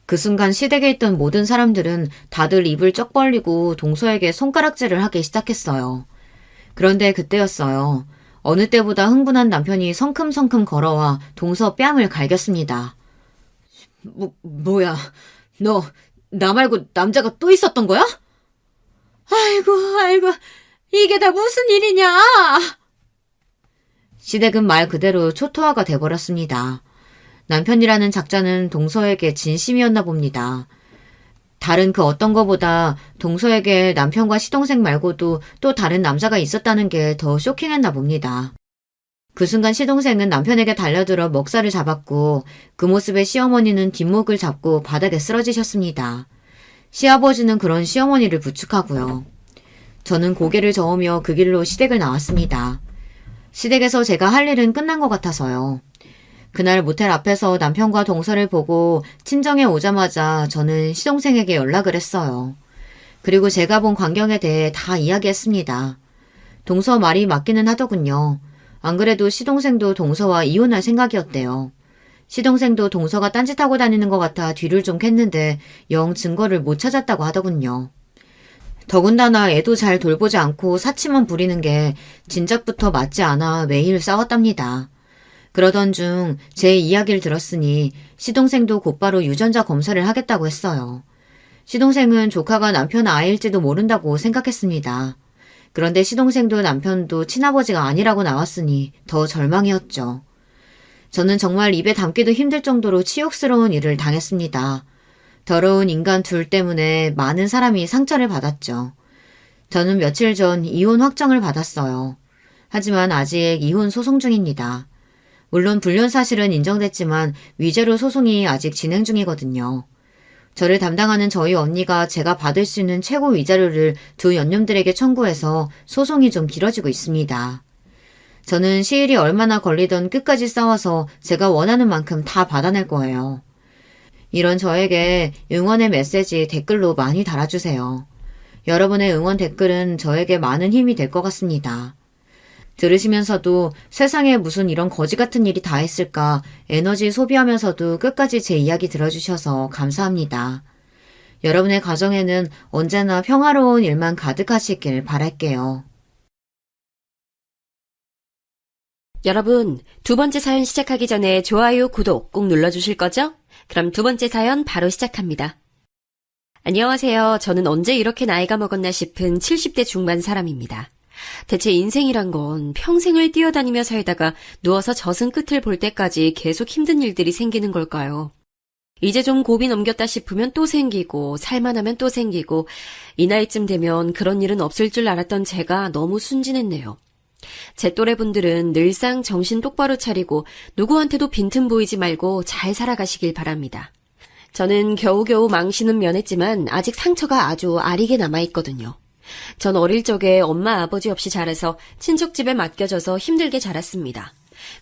그 순간 시댁에 있던 모든 사람들은 다들 입을 쩍 벌리고 동서에게 손가락질을 하기 시작했어요. 그런데 그때였어요. 어느 때보다 흥분한 남편이 성큼성큼 걸어와 동서 뺨을 갈겼습니다. 뭐야? 너 나 말고 남자가 또 있었던 거야? 아이고, 이게 다 무슨 일이냐? 시댁은 말 그대로 초토화가 돼버렸습니다. 남편이라는 작자는 동서에게 진심이었나 봅니다. 다른 그 어떤 거보다 동서에게 남편과 시동생 말고도 또 다른 남자가 있었다는 게 더 쇼킹했나 봅니다. 그 순간 시동생은 남편에게 달려들어 먹살을 잡았고 그 모습에 시어머니는 뒷목을 잡고 바닥에 쓰러지셨습니다. 시아버지는 그런 시어머니를 부축하고요. 저는 고개를 저으며 그 길로 시댁을 나왔습니다. 시댁에서 제가 할 일은 끝난 것 같아서요. 그날 모텔 앞에서 남편과 동서를 보고 친정에 오자마자 저는 시동생에게 연락을 했어요. 그리고 제가 본 광경에 대해 다 이야기했습니다. 동서 말이 맞기는 하더군요. 안 그래도 시동생도 동서와 이혼할 생각이었대요. 시동생도 동서가 딴짓하고 다니는 것 같아 뒤를 좀 캤는데 영 증거를 못 찾았다고 하더군요. 더군다나 애도 잘 돌보지 않고 사치만 부리는 게 진작부터 맞지 않아 매일 싸웠답니다. 그러던 중 제 이야기를 들었으니 시동생도 곧바로 유전자 검사를 하겠다고 했어요. 시동생은 조카가 남편 아이일지도 모른다고 생각했습니다. 그런데 시동생도 남편도 친아버지가 아니라고 나왔으니 더 절망이었죠. 저는 정말 입에 담기도 힘들 정도로 치욕스러운 일을 당했습니다. 더러운 인간 둘 때문에 많은 사람이 상처를 받았죠. 저는 며칠 전 이혼 확정을 받았어요. 하지만 아직 이혼 소송 중입니다. 물론 불륜 사실은 인정됐지만 위자료 소송이 아직 진행 중이거든요. 저를 담당하는 저희 언니가 제가 받을 수 있는 최고 위자료를 두 연념들에게 청구해서 소송이 좀 길어지고 있습니다. 저는 시일이 얼마나 걸리던 끝까지 싸워서 제가 원하는 만큼 다 받아낼 거예요. 이런 저에게 응원의 메시지 댓글로 많이 달아주세요. 여러분의 응원 댓글은 저에게 많은 힘이 될 것 같습니다. 들으시면서도 세상에 무슨 이런 거지 같은 일이 다 있을까 에너지 소비하면서도 끝까지 제 이야기 들어주셔서 감사합니다. 여러분의 가정에는 언제나 평화로운 일만 가득하시길 바랄게요. 여러분, 두 번째 사연 시작하기 전에 좋아요, 구독 꼭 눌러주실 거죠? 그럼 두 번째 사연 바로 시작합니다. 안녕하세요. 저는 언제 이렇게 나이가 먹었나 싶은 70대 중반 사람입니다. 대체 인생이란 건 평생을 뛰어다니며 살다가 누워서 젖은 끝을 볼 때까지 계속 힘든 일들이 생기는 걸까요? 이제 좀 고비 넘겼다 싶으면 또 생기고 살만하면 또 생기고 이 나이쯤 되면 그런 일은 없을 줄 알았던 제가 너무 순진했네요. 제 또래분들은 늘상 정신 똑바로 차리고 누구한테도 빈틈 보이지 말고 잘 살아가시길 바랍니다. 저는 겨우겨우 망신은 면했지만 아직 상처가 아주 아리게 남아있거든요. 전 어릴 적에 엄마 아버지 없이 자라서 친척 집에 맡겨져서 힘들게 자랐습니다.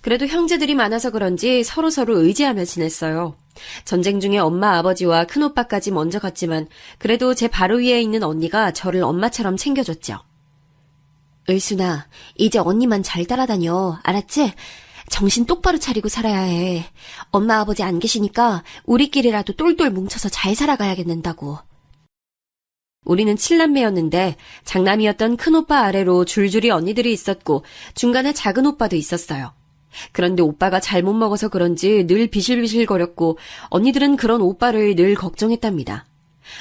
그래도 형제들이 많아서 그런지 서로서로 의지하며 지냈어요. 전쟁 중에 엄마 아버지와 큰오빠까지 먼저 갔지만 그래도 제 바로 위에 있는 언니가 저를 엄마처럼 챙겨줬죠. 을순아, 이제 언니만 잘 따라다녀. 알았지? 정신 똑바로 차리고 살아야 해. 엄마 아버지 안 계시니까 우리끼리라도 똘똘 뭉쳐서 잘 살아가야겠는다고. 우리는 7남매였는데 장남이었던 큰오빠 아래로 줄줄이 언니들이 있었고 중간에 작은 오빠도 있었어요. 그런데 오빠가 잘못 먹어서 그런지 늘 비실비실거렸고 언니들은 그런 오빠를 늘 걱정했답니다.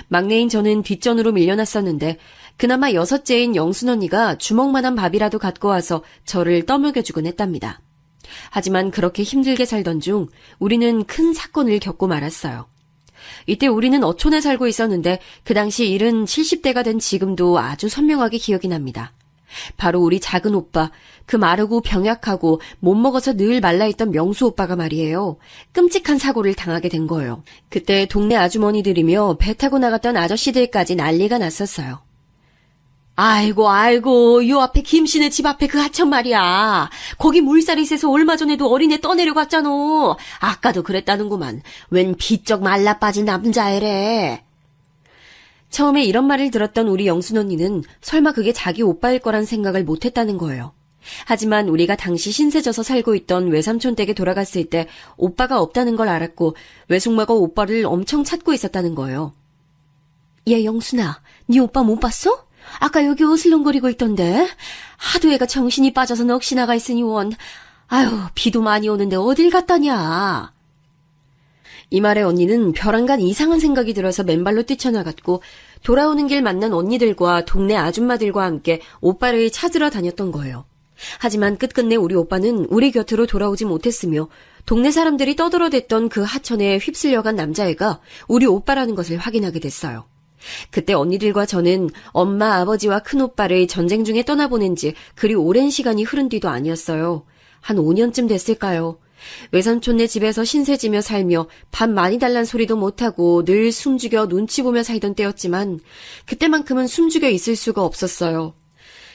막내인 저는 뒷전으로 밀려났었는데 그나마 여섯째인 영순 언니가 주먹만한 밥이라도 갖고 와서 저를 떠먹여주곤 했답니다. 하지만 그렇게 힘들게 살던 중 우리는 큰 사건을 겪고 말았어요. 이때 우리는 어촌에 살고 있었는데 그 당시 일은 70대가 된 지금도 아주 선명하게 기억이 납니다. 바로 우리 작은 오빠, 그 마르고 병약하고 못 먹어서 늘 말라있던 명수 오빠가 말이에요. 끔찍한 사고를 당하게 된 거예요. 그때 동네 아주머니들이며 배 타고 나갔던 아저씨들까지 난리가 났었어요. 아이고, 요 앞에 김씨네 집 앞에 그 하천 말이야. 거기 물살이 세서 얼마 전에도 어린애 떠내려갔잖아. 아까도 그랬다는구만. 웬 비쩍 말라 빠진 남자애래. 처음에 이런 말을 들었던 우리 영순 언니는 설마 그게 자기 오빠일 거란 생각을 못했다는 거예요. 하지만 우리가 당시 신세져서 살고 있던 외삼촌 댁에 돌아갔을 때 오빠가 없다는 걸 알았고 외숙모가 오빠를 엄청 찾고 있었다는 거예요. 얘 영순아, 네 오빠 못 봤어? 아까 여기 어슬렁거리고 있던데. 하도 애가 정신이 빠져서 넋이 나가 있으니 원. 아유, 비도 많이 오는데 어딜 갔다냐. 이 말에 언니는 벼랑간 이상한 생각이 들어서 맨발로 뛰쳐나갔고 돌아오는 길 만난 언니들과 동네 아줌마들과 함께 오빠를 찾으러 다녔던 거예요. 하지만 끝끝내 우리 오빠는 우리 곁으로 돌아오지 못했으며 동네 사람들이 떠들어댔던 그 하천에 휩쓸려간 남자애가 우리 오빠라는 것을 확인하게 됐어요. 그때 언니들과 저는 엄마, 아버지와 큰오빠를 전쟁 중에 떠나보낸 지 그리 오랜 시간이 흐른 뒤도 아니었어요. 한 5년쯤 됐을까요? 외삼촌네 집에서 신세지며 살며 밥 많이 달란 소리도 못하고 늘 숨죽여 눈치 보며 살던 때였지만 그때만큼은 숨죽여 있을 수가 없었어요.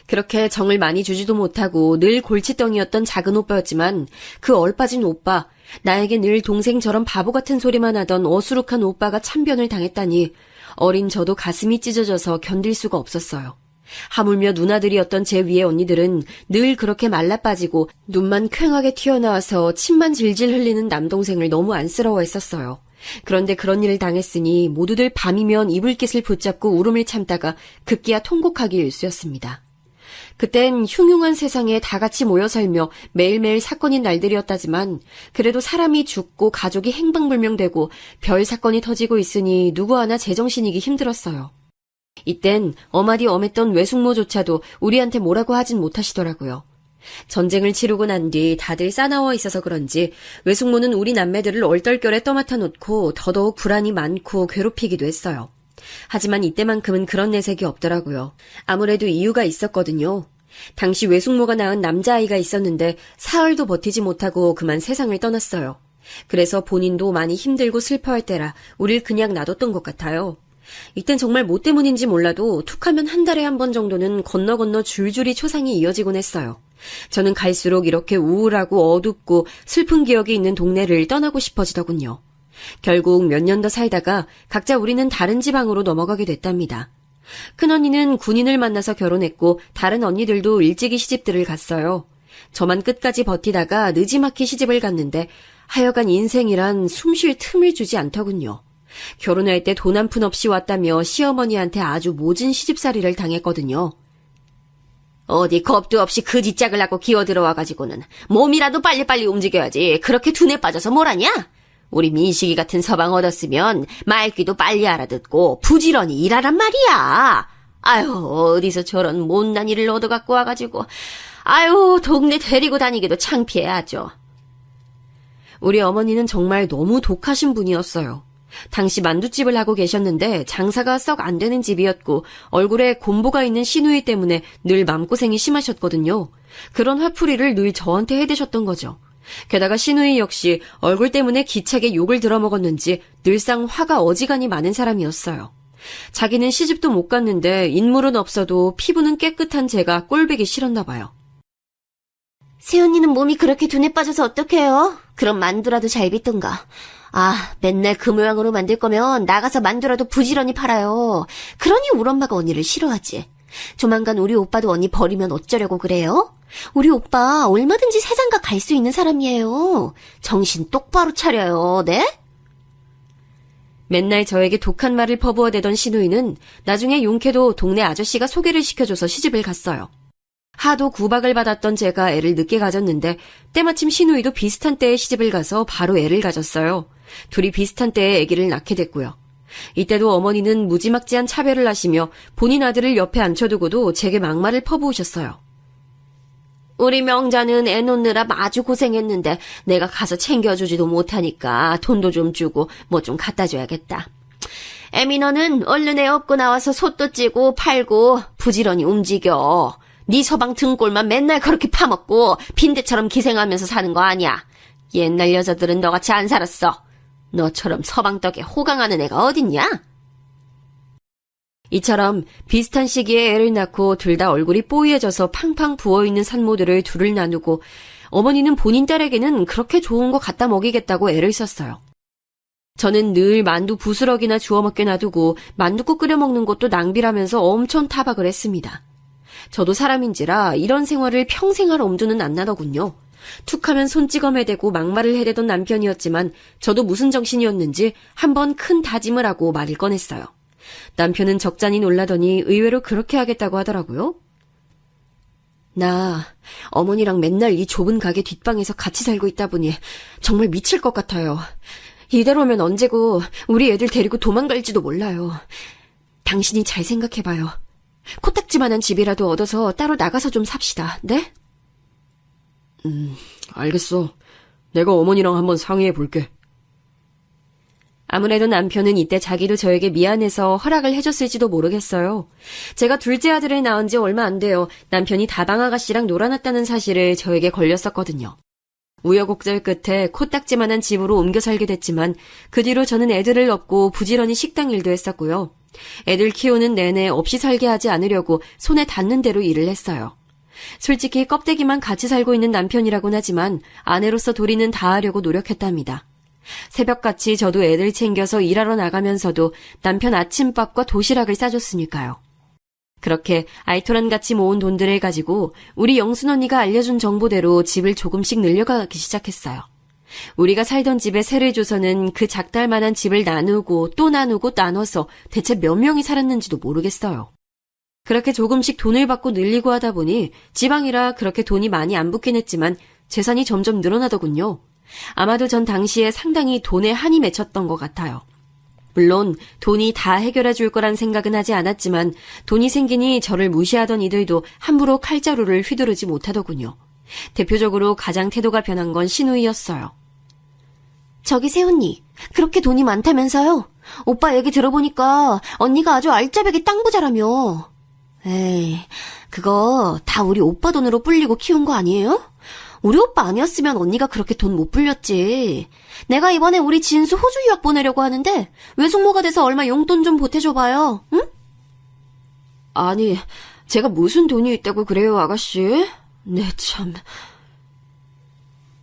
그렇게 정을 많이 주지도 못하고 늘 골칫덩이였던 작은 오빠였지만 그 얼빠진 오빠, 나에게 늘 동생처럼 바보 같은 소리만 하던 어수룩한 오빠가 참변을 당했다니 어린 저도 가슴이 찢어져서 견딜 수가 없었어요. 하물며 누나들이었던 제 위에 언니들은 늘 그렇게 말라 빠지고 눈만 퀭하게 튀어나와서 침만 질질 흘리는 남동생을 너무 안쓰러워했었어요. 그런데 그런 일을 당했으니 모두들 밤이면 이불깃을 붙잡고 울음을 참다가 급기야 통곡하기 일쑤였습니다. 그땐 흉흉한 세상에 다 같이 모여 살며 매일매일 사건인 날들이었다지만 그래도 사람이 죽고 가족이 행방불명되고 별 사건이 터지고 있으니 누구 하나 제정신이기 힘들었어요. 이땐 엄하디 엄했던 외숙모조차도 우리한테 뭐라고 하진 못하시더라고요. 전쟁을 치르고 난 뒤 다들 싸나워 있어서 그런지 외숙모는 우리 남매들을 얼떨결에 떠맡아 놓고 더더욱 불안이 많고 괴롭히기도 했어요. 하지만 이때만큼은 그런 내색이 없더라고요. 아무래도 이유가 있었거든요. 당시 외숙모가 낳은 남자아이가 있었는데 사흘도 버티지 못하고 그만 세상을 떠났어요. 그래서 본인도 많이 힘들고 슬퍼할 때라 우릴 그냥 놔뒀던 것 같아요. 이땐 정말 뭐 때문인지 몰라도 툭하면 한 달에 한 번 정도는 건너 줄줄이 초상이 이어지곤 했어요. 저는 갈수록 이렇게 우울하고 어둡고 슬픈 기억이 있는 동네를 떠나고 싶어지더군요. 결국 몇 년 더 살다가 각자 우리는 다른 지방으로 넘어가게 됐답니다. 큰언니는 군인을 만나서 결혼했고 다른 언니들도 일찍이 시집들을 갔어요. 저만 끝까지 버티다가 느지막이 시집을 갔는데 하여간 인생이란 숨 쉴 틈을 주지 않더군요. 결혼할 때 돈 한 푼 없이 왔다며 시어머니한테 아주 모진 시집살이를 당했거든요. 어디 겁도 없이 그 짓짝을 하고 기어들어와가지고는 몸이라도 빨리빨리 움직여야지 그렇게 둔에 빠져서 뭘 하냐? 우리 민식이 같은 서방 얻었으면 말귀도 빨리 알아듣고 부지런히 일하란 말이야. 아유, 어디서 저런 못난 일을 얻어갖고 와가지고 아유, 동네 데리고 다니기도 창피해 하죠. 우리 어머니는 정말 너무 독하신 분이었어요. 당시 만두집을 하고 계셨는데 장사가 썩 안 되는 집이었고 얼굴에 곰보가 있는 시누이 때문에 늘 맘고생이 심하셨거든요. 그런 화풀이를 늘 저한테 해대셨던 거죠. 게다가 시누이 역시 얼굴 때문에 기차게 욕을 들어먹었는지 늘상 화가 어지간히 많은 사람이었어요. 자기는 시집도 못 갔는데 인물은 없어도 피부는 깨끗한 제가 꼴보기 싫었나 봐요. 새언니는 몸이 그렇게 둔에 빠져서 어떡해요? 그럼 만두라도 잘 빚든가. 아, 맨날 그 모양으로 만들 거면 나가서 만두라도 부지런히 팔아요. 그러니 우리 엄마가 언니를 싫어하지. 조만간 우리 오빠도 언니 버리면 어쩌려고 그래요? 우리 오빠 얼마든지 세상가 갈 수 있는 사람이에요. 정신 똑바로 차려요, 네? 맨날 저에게 독한 말을 퍼부어대던 시누이는 나중에 용케도 동네 아저씨가 소개를 시켜줘서 시집을 갔어요. 하도 구박을 받았던 제가 애를 늦게 가졌는데 때마침 시누이도 비슷한 때에 시집을 가서 바로 애를 가졌어요. 둘이 비슷한 때에 아기를 낳게 됐고요. 이때도 어머니는 무지막지한 차별을 하시며 본인 아들을 옆에 앉혀두고도 제게 막말을 퍼부으셨어요. 우리 명자는 애 놓느라 아주 고생했는데 내가 가서 챙겨주지도 못하니까 돈도 좀 주고 뭐 좀 갖다 줘야겠다. 애미 너는 얼른 애 업고 나와서 솥도 찌고 팔고 부지런히 움직여. 네 서방 등골만 맨날 그렇게 파먹고 빈대처럼 기생하면서 사는 거 아니야. 옛날 여자들은 너같이 안 살았어. 너처럼 서방 떡에 호강하는 애가 어딨냐? 이처럼 비슷한 시기에 애를 낳고 둘 다 얼굴이 뽀얘져서 팡팡 부어있는 산모들을 둘을 나누고 어머니는 본인 딸에게는 그렇게 좋은 거 갖다 먹이겠다고 애를 썼어요. 저는 늘 만두 부스럭이나 주워 먹게 놔두고 만두국 끓여 먹는 것도 낭비라면서 엄청 타박을 했습니다. 저도 사람인지라 이런 생활을 평생 할 엄두는 안 나더군요. 툭하면 손찌검 해대고 막말을 해대던 남편이었지만 저도 무슨 정신이었는지 한번 큰 다짐을 하고 말을 꺼냈어요. 남편은 적잖이 놀라더니 의외로 그렇게 하겠다고 하더라고요. 나 어머니랑 맨날 이 좁은 가게 뒷방에서 같이 살고 있다 보니 정말 미칠 것 같아요. 이대로면 언제고 우리 애들 데리고 도망갈지도 몰라요. 당신이 잘 생각해봐요. 코딱지만한 집이라도 얻어서 따로 나가서 좀 삽시다. 네? 알겠어. 내가 어머니랑 한번 상의해 볼게. 아무래도 남편은 이때 자기도 저에게 미안해서 허락을 해줬을지도 모르겠어요. 제가 둘째 아들을 낳은 지 얼마 안 돼요. 남편이 다방 아가씨랑 놀아났다는 사실을 저에게 걸렸었거든요. 우여곡절 끝에 코딱지만한 집으로 옮겨 살게 됐지만 그 뒤로 저는 애들을 업고 부지런히 식당 일도 했었고요. 애들 키우는 내내 없이 살게 하지 않으려고 손에 닿는 대로 일을 했어요. 솔직히 껍데기만 같이 살고 있는 남편이라곤 하지만 아내로서 도리는 다하려고 노력했답니다. 새벽같이 저도 애들 챙겨서 일하러 나가면서도 남편 아침밥과 도시락을 싸줬으니까요. 그렇게 알토란같이 모은 돈들을 가지고 우리 영순 언니가 알려준 정보대로 집을 조금씩 늘려가기 시작했어요. 우리가 살던 집에 세를 줘서는 그 작달만한 집을 나누고 또 나누고 나눠서 대체 몇 명이 살았는지도 모르겠어요. 그렇게 조금씩 돈을 받고 늘리고 하다 보니 지방이라 그렇게 돈이 많이 안 붙긴 했지만 재산이 점점 늘어나더군요. 아마도 전 당시에 상당히 돈에 한이 맺혔던 것 같아요. 물론 돈이 다 해결해 줄 거란 생각은 하지 않았지만 돈이 생기니 저를 무시하던 이들도 함부로 칼자루를 휘두르지 못하더군요. 대표적으로 가장 태도가 변한 건 신우이였어요. 저기 세훈이, 그렇게 돈이 많다면서요? 오빠 얘기 들어보니까 언니가 아주 알짜배기 땅 부자라며. 에이, 그거 다 우리 오빠 돈으로 불리고 키운 거 아니에요? 우리 오빠 아니었으면 언니가 그렇게 돈 못 불렸지. 내가 이번에 우리 진수 호주 유학 보내려고 하는데 외숙모가 돼서 얼마 용돈 좀 보태줘봐요. 응? 아니, 제가 무슨 돈이 있다고 그래요, 아가씨? 네, 참.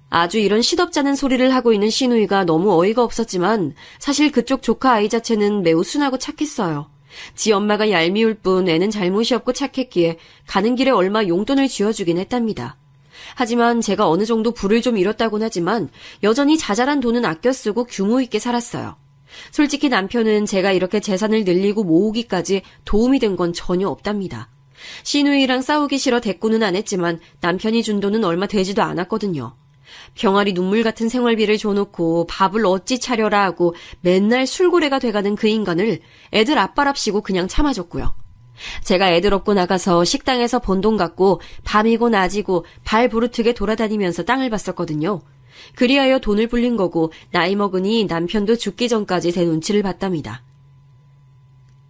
아주 이런 시덥잖은 소리를 하고 있는 신우이가 너무 어이가 없었지만 사실 그쪽 조카 아이 자체는 매우 순하고 착했어요. 지 엄마가 얄미울 뿐 애는 잘못이 없고 착했기에 가는 길에 얼마 용돈을 쥐어주긴 했답니다. 하지만 제가 어느 정도 부를 좀 잃었다곤 하지만 여전히 자잘한 돈은 아껴 쓰고 규모 있게 살았어요. 솔직히 남편은 제가 이렇게 재산을 늘리고 모으기까지 도움이 된 건 전혀 없답니다. 신우이랑 싸우기 싫어 대꾸는 안 했지만 남편이 준 돈은 얼마 되지도 않았거든요. 병아리 눈물 같은 생활비를 줘놓고 밥을 어찌 차려라 하고 맨날 술고래가 돼가는 그 인간을 애들 아빠랍시고 그냥 참아줬고요. 제가 애들 업고 나가서 식당에서 번 돈 갖고 밤이고 낮이고 발 부르트게 돌아다니면서 땅을 봤었거든요. 그리하여 돈을 불린 거고 나이 먹으니 남편도 죽기 전까지 제 눈치를 봤답니다.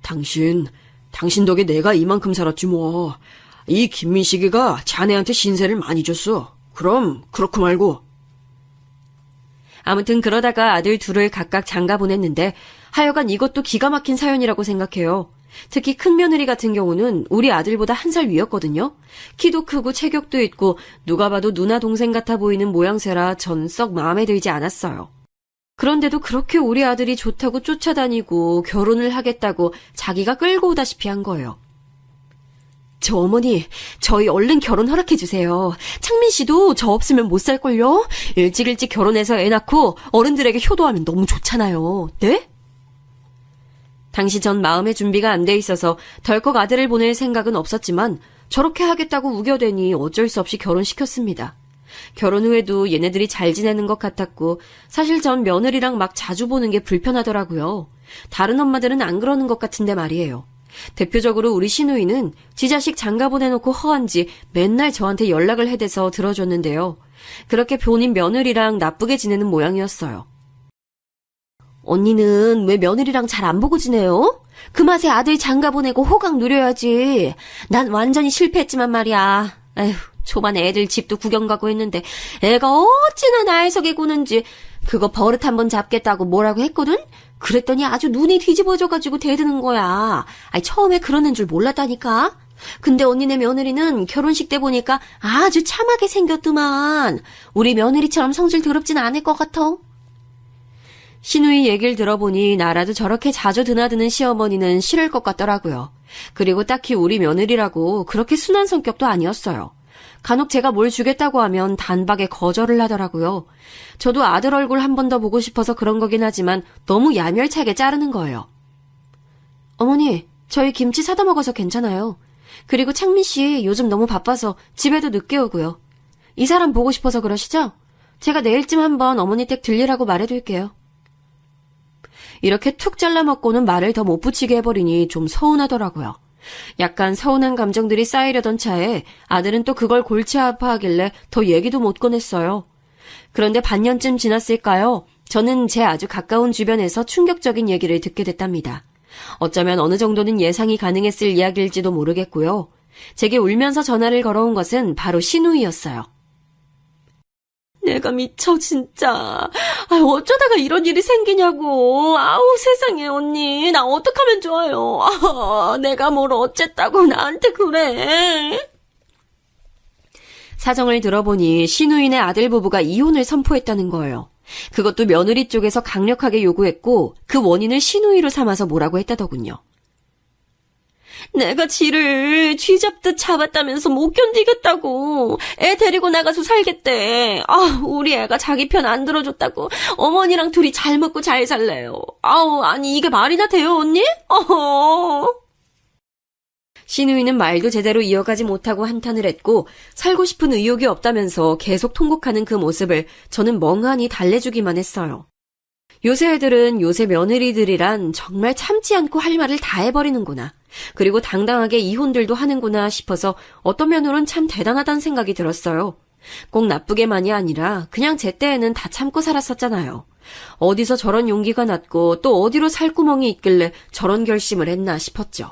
당신 덕에 내가 이만큼 살았지 뭐. 이 김민식이가 자네한테 신세를 많이 줬어. 그럼 그렇고 말고. 아무튼 그러다가 아들 둘을 각각 장가 보냈는데 하여간 이것도 기가 막힌 사연이라고 생각해요. 특히 큰 며느리 같은 경우는 우리 아들보다 1살 위였거든요. 키도 크고 체격도 있고 누가 봐도 누나 동생 같아 보이는 모양새라 전 썩 마음에 들지 않았어요. 그런데도 그렇게 우리 아들이 좋다고 쫓아다니고 결혼을 하겠다고 자기가 끌고 오다시피 한 거예요. 저 어머니, 저희 얼른 결혼 허락해주세요. 창민 씨도 저 없으면 못 살걸요? 일찍 결혼해서 애 낳고 어른들에게 효도하면 너무 좋잖아요. 네? 당시 전 마음의 준비가 안 돼 있어서 덜컥 아들을 보낼 생각은 없었지만 저렇게 하겠다고 우겨대니 어쩔 수 없이 결혼시켰습니다. 결혼 후에도 얘네들이 잘 지내는 것 같았고 사실 전 며느리랑 막 자주 보는 게 불편하더라고요. 다른 엄마들은 안 그러는 것 같은데 말이에요. 대표적으로 우리 신우이는 지 자식 장가 보내놓고 허한지 맨날 저한테 연락을 해대서 들어줬는데요. 그렇게 본인 며느리랑 나쁘게 지내는 모양이었어요. 언니는 왜 며느리랑 잘 안 보고 지내요? 그 맛에 아들 장가 보내고 호강 누려야지. 난 완전히 실패했지만 말이야. 에휴, 초반에 애들 집도 구경 가고 했는데 애가 어찌나 나이석에 구는지 그거 버릇 한번 잡겠다고 뭐라고 했거든? 그랬더니 아주 눈이 뒤집어져가지고 대드는 거야. 아니, 처음에 그러는 줄 몰랐다니까. 근데 언니네 며느리는 결혼식 때 보니까 아주 참하게 생겼더만. 우리 며느리처럼 성질 더럽진 않을 것 같아. 신우이 얘기를 들어보니 나라도 저렇게 자주 드나드는 시어머니는 싫을 것 같더라고요. 그리고 딱히 우리 며느리라고 그렇게 순한 성격도 아니었어요. 간혹 제가 뭘 주겠다고 하면 단박에 거절을 하더라고요. 저도 아들 얼굴 한 번 더 보고 싶어서 그런 거긴 하지만 너무 야멸차게 자르는 거예요. 어머니, 저희 김치 사다 먹어서 괜찮아요. 그리고 창민 씨 요즘 너무 바빠서 집에도 늦게 오고요. 이 사람 보고 싶어서 그러시죠? 제가 내일쯤 한번 어머니 댁 들리라고 말해둘게요. 이렇게 툭 잘라먹고는 말을 더 못 붙이게 해버리니 좀 서운하더라고요. 약간 서운한 감정들이 쌓이려던 차에 아들은 또 그걸 골치 아파하길래 더 얘기도 못 꺼냈어요. 그런데 반년쯤 지났을까요? 저는 제 아주 가까운 주변에서 충격적인 얘기를 듣게 됐답니다. 어쩌면 어느 정도는 예상이 가능했을 이야기일지도 모르겠고요. 제게 울면서 전화를 걸어온 것은 바로 신우이였어요. 내가 미쳐 진짜. 어쩌다가 이런 일이 생기냐고. 아우 세상에 언니. 나 어떡하면 좋아요. 내가 뭘 어쨌다고 나한테 그래. 사정을 들어보니 신우인의 아들 부부가 이혼을 선포했다는 거예요. 그것도 며느리 쪽에서 강력하게 요구했고 그 원인을 신우이로 삼아서 뭐라고 했다더군요. 내가 지를 쥐잡듯 잡았다면서 못 견디겠다고. 애 데리고 나가서 살겠대. 우리 애가 자기 편 안 들어줬다고 어머니랑 둘이 잘 먹고 잘 살래요. 아니 이게 말이나 돼요, 언니? 시누이는 말도 제대로 이어가지 못하고 한탄을 했고 살고 싶은 의욕이 없다면서 계속 통곡하는 그 모습을 저는 멍하니 달래주기만 했어요. 요새 애들은 요새 며느리들이란 정말 참지 않고 할 말을 다 해버리는구나. 그리고 당당하게 이혼들도 하는구나 싶어서 어떤 면으로는 참 대단하다는 생각이 들었어요. 꼭 나쁘게만이 아니라 그냥 제 때에는 다 참고 살았었잖아요. 어디서 저런 용기가 났고 또 어디로 살구멍이 있길래 저런 결심을 했나 싶었죠.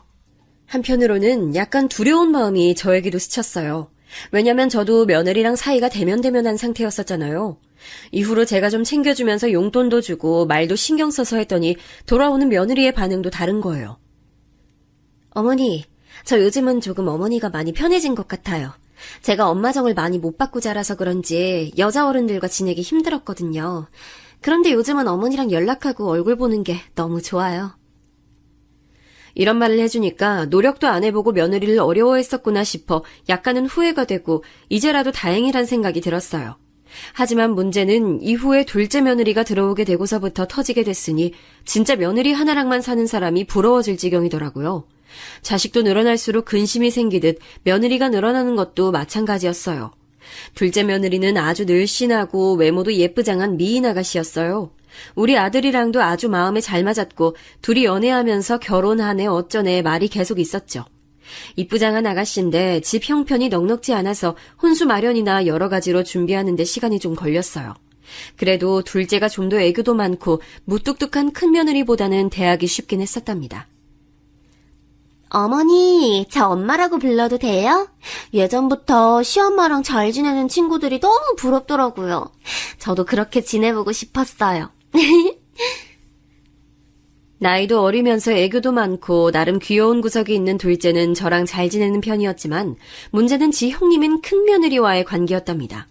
한편으로는 약간 두려운 마음이 저에게도 스쳤어요. 왜냐면 저도 며느리랑 사이가 대면대면한 상태였었잖아요. 이후로 제가 좀 챙겨주면서 용돈도 주고 말도 신경 써서 했더니 돌아오는 며느리의 반응도 다른 거예요. 어머니, 저 요즘은 조금 어머니가 많이 편해진 것 같아요. 제가 엄마 정을 많이 못 받고 자라서 그런지 여자 어른들과 지내기 힘들었거든요. 그런데 요즘은 어머니랑 연락하고 얼굴 보는 게 너무 좋아요. 이런 말을 해주니까 노력도 안 해보고 며느리를 어려워했었구나 싶어 약간은 후회가 되고 이제라도 다행이란 생각이 들었어요. 하지만 문제는 이후에 둘째 며느리가 들어오게 되고서부터 터지게 됐으니 진짜 며느리 하나랑만 사는 사람이 부러워질 지경이더라고요. 자식도 늘어날수록 근심이 생기듯 며느리가 늘어나는 것도 마찬가지였어요. 둘째 며느리는 아주 늘씬하고 외모도 예쁘장한 미인 아가씨였어요. 우리 아들이랑도 아주 마음에 잘 맞았고 둘이 연애하면서 결혼하네 어쩌네 말이 계속 있었죠. 이쁘장한 아가씨인데 집 형편이 넉넉지 않아서 혼수 마련이나 여러 가지로 준비하는 데 시간이 좀 걸렸어요. 그래도 둘째가 좀 더 애교도 많고 무뚝뚝한 큰며느리보다는 대하기 쉽긴 했었답니다. 어머니, 저 엄마라고 불러도 돼요? 예전부터 시엄마랑 잘 지내는 친구들이 너무 부럽더라고요. 저도 그렇게 지내보고 싶었어요. 나이도 어리면서 애교도 많고 나름 귀여운 구석이 있는 둘째는 저랑 잘 지내는 편이었지만 문제는 지 형님인 큰며느리와의 관계였답니다.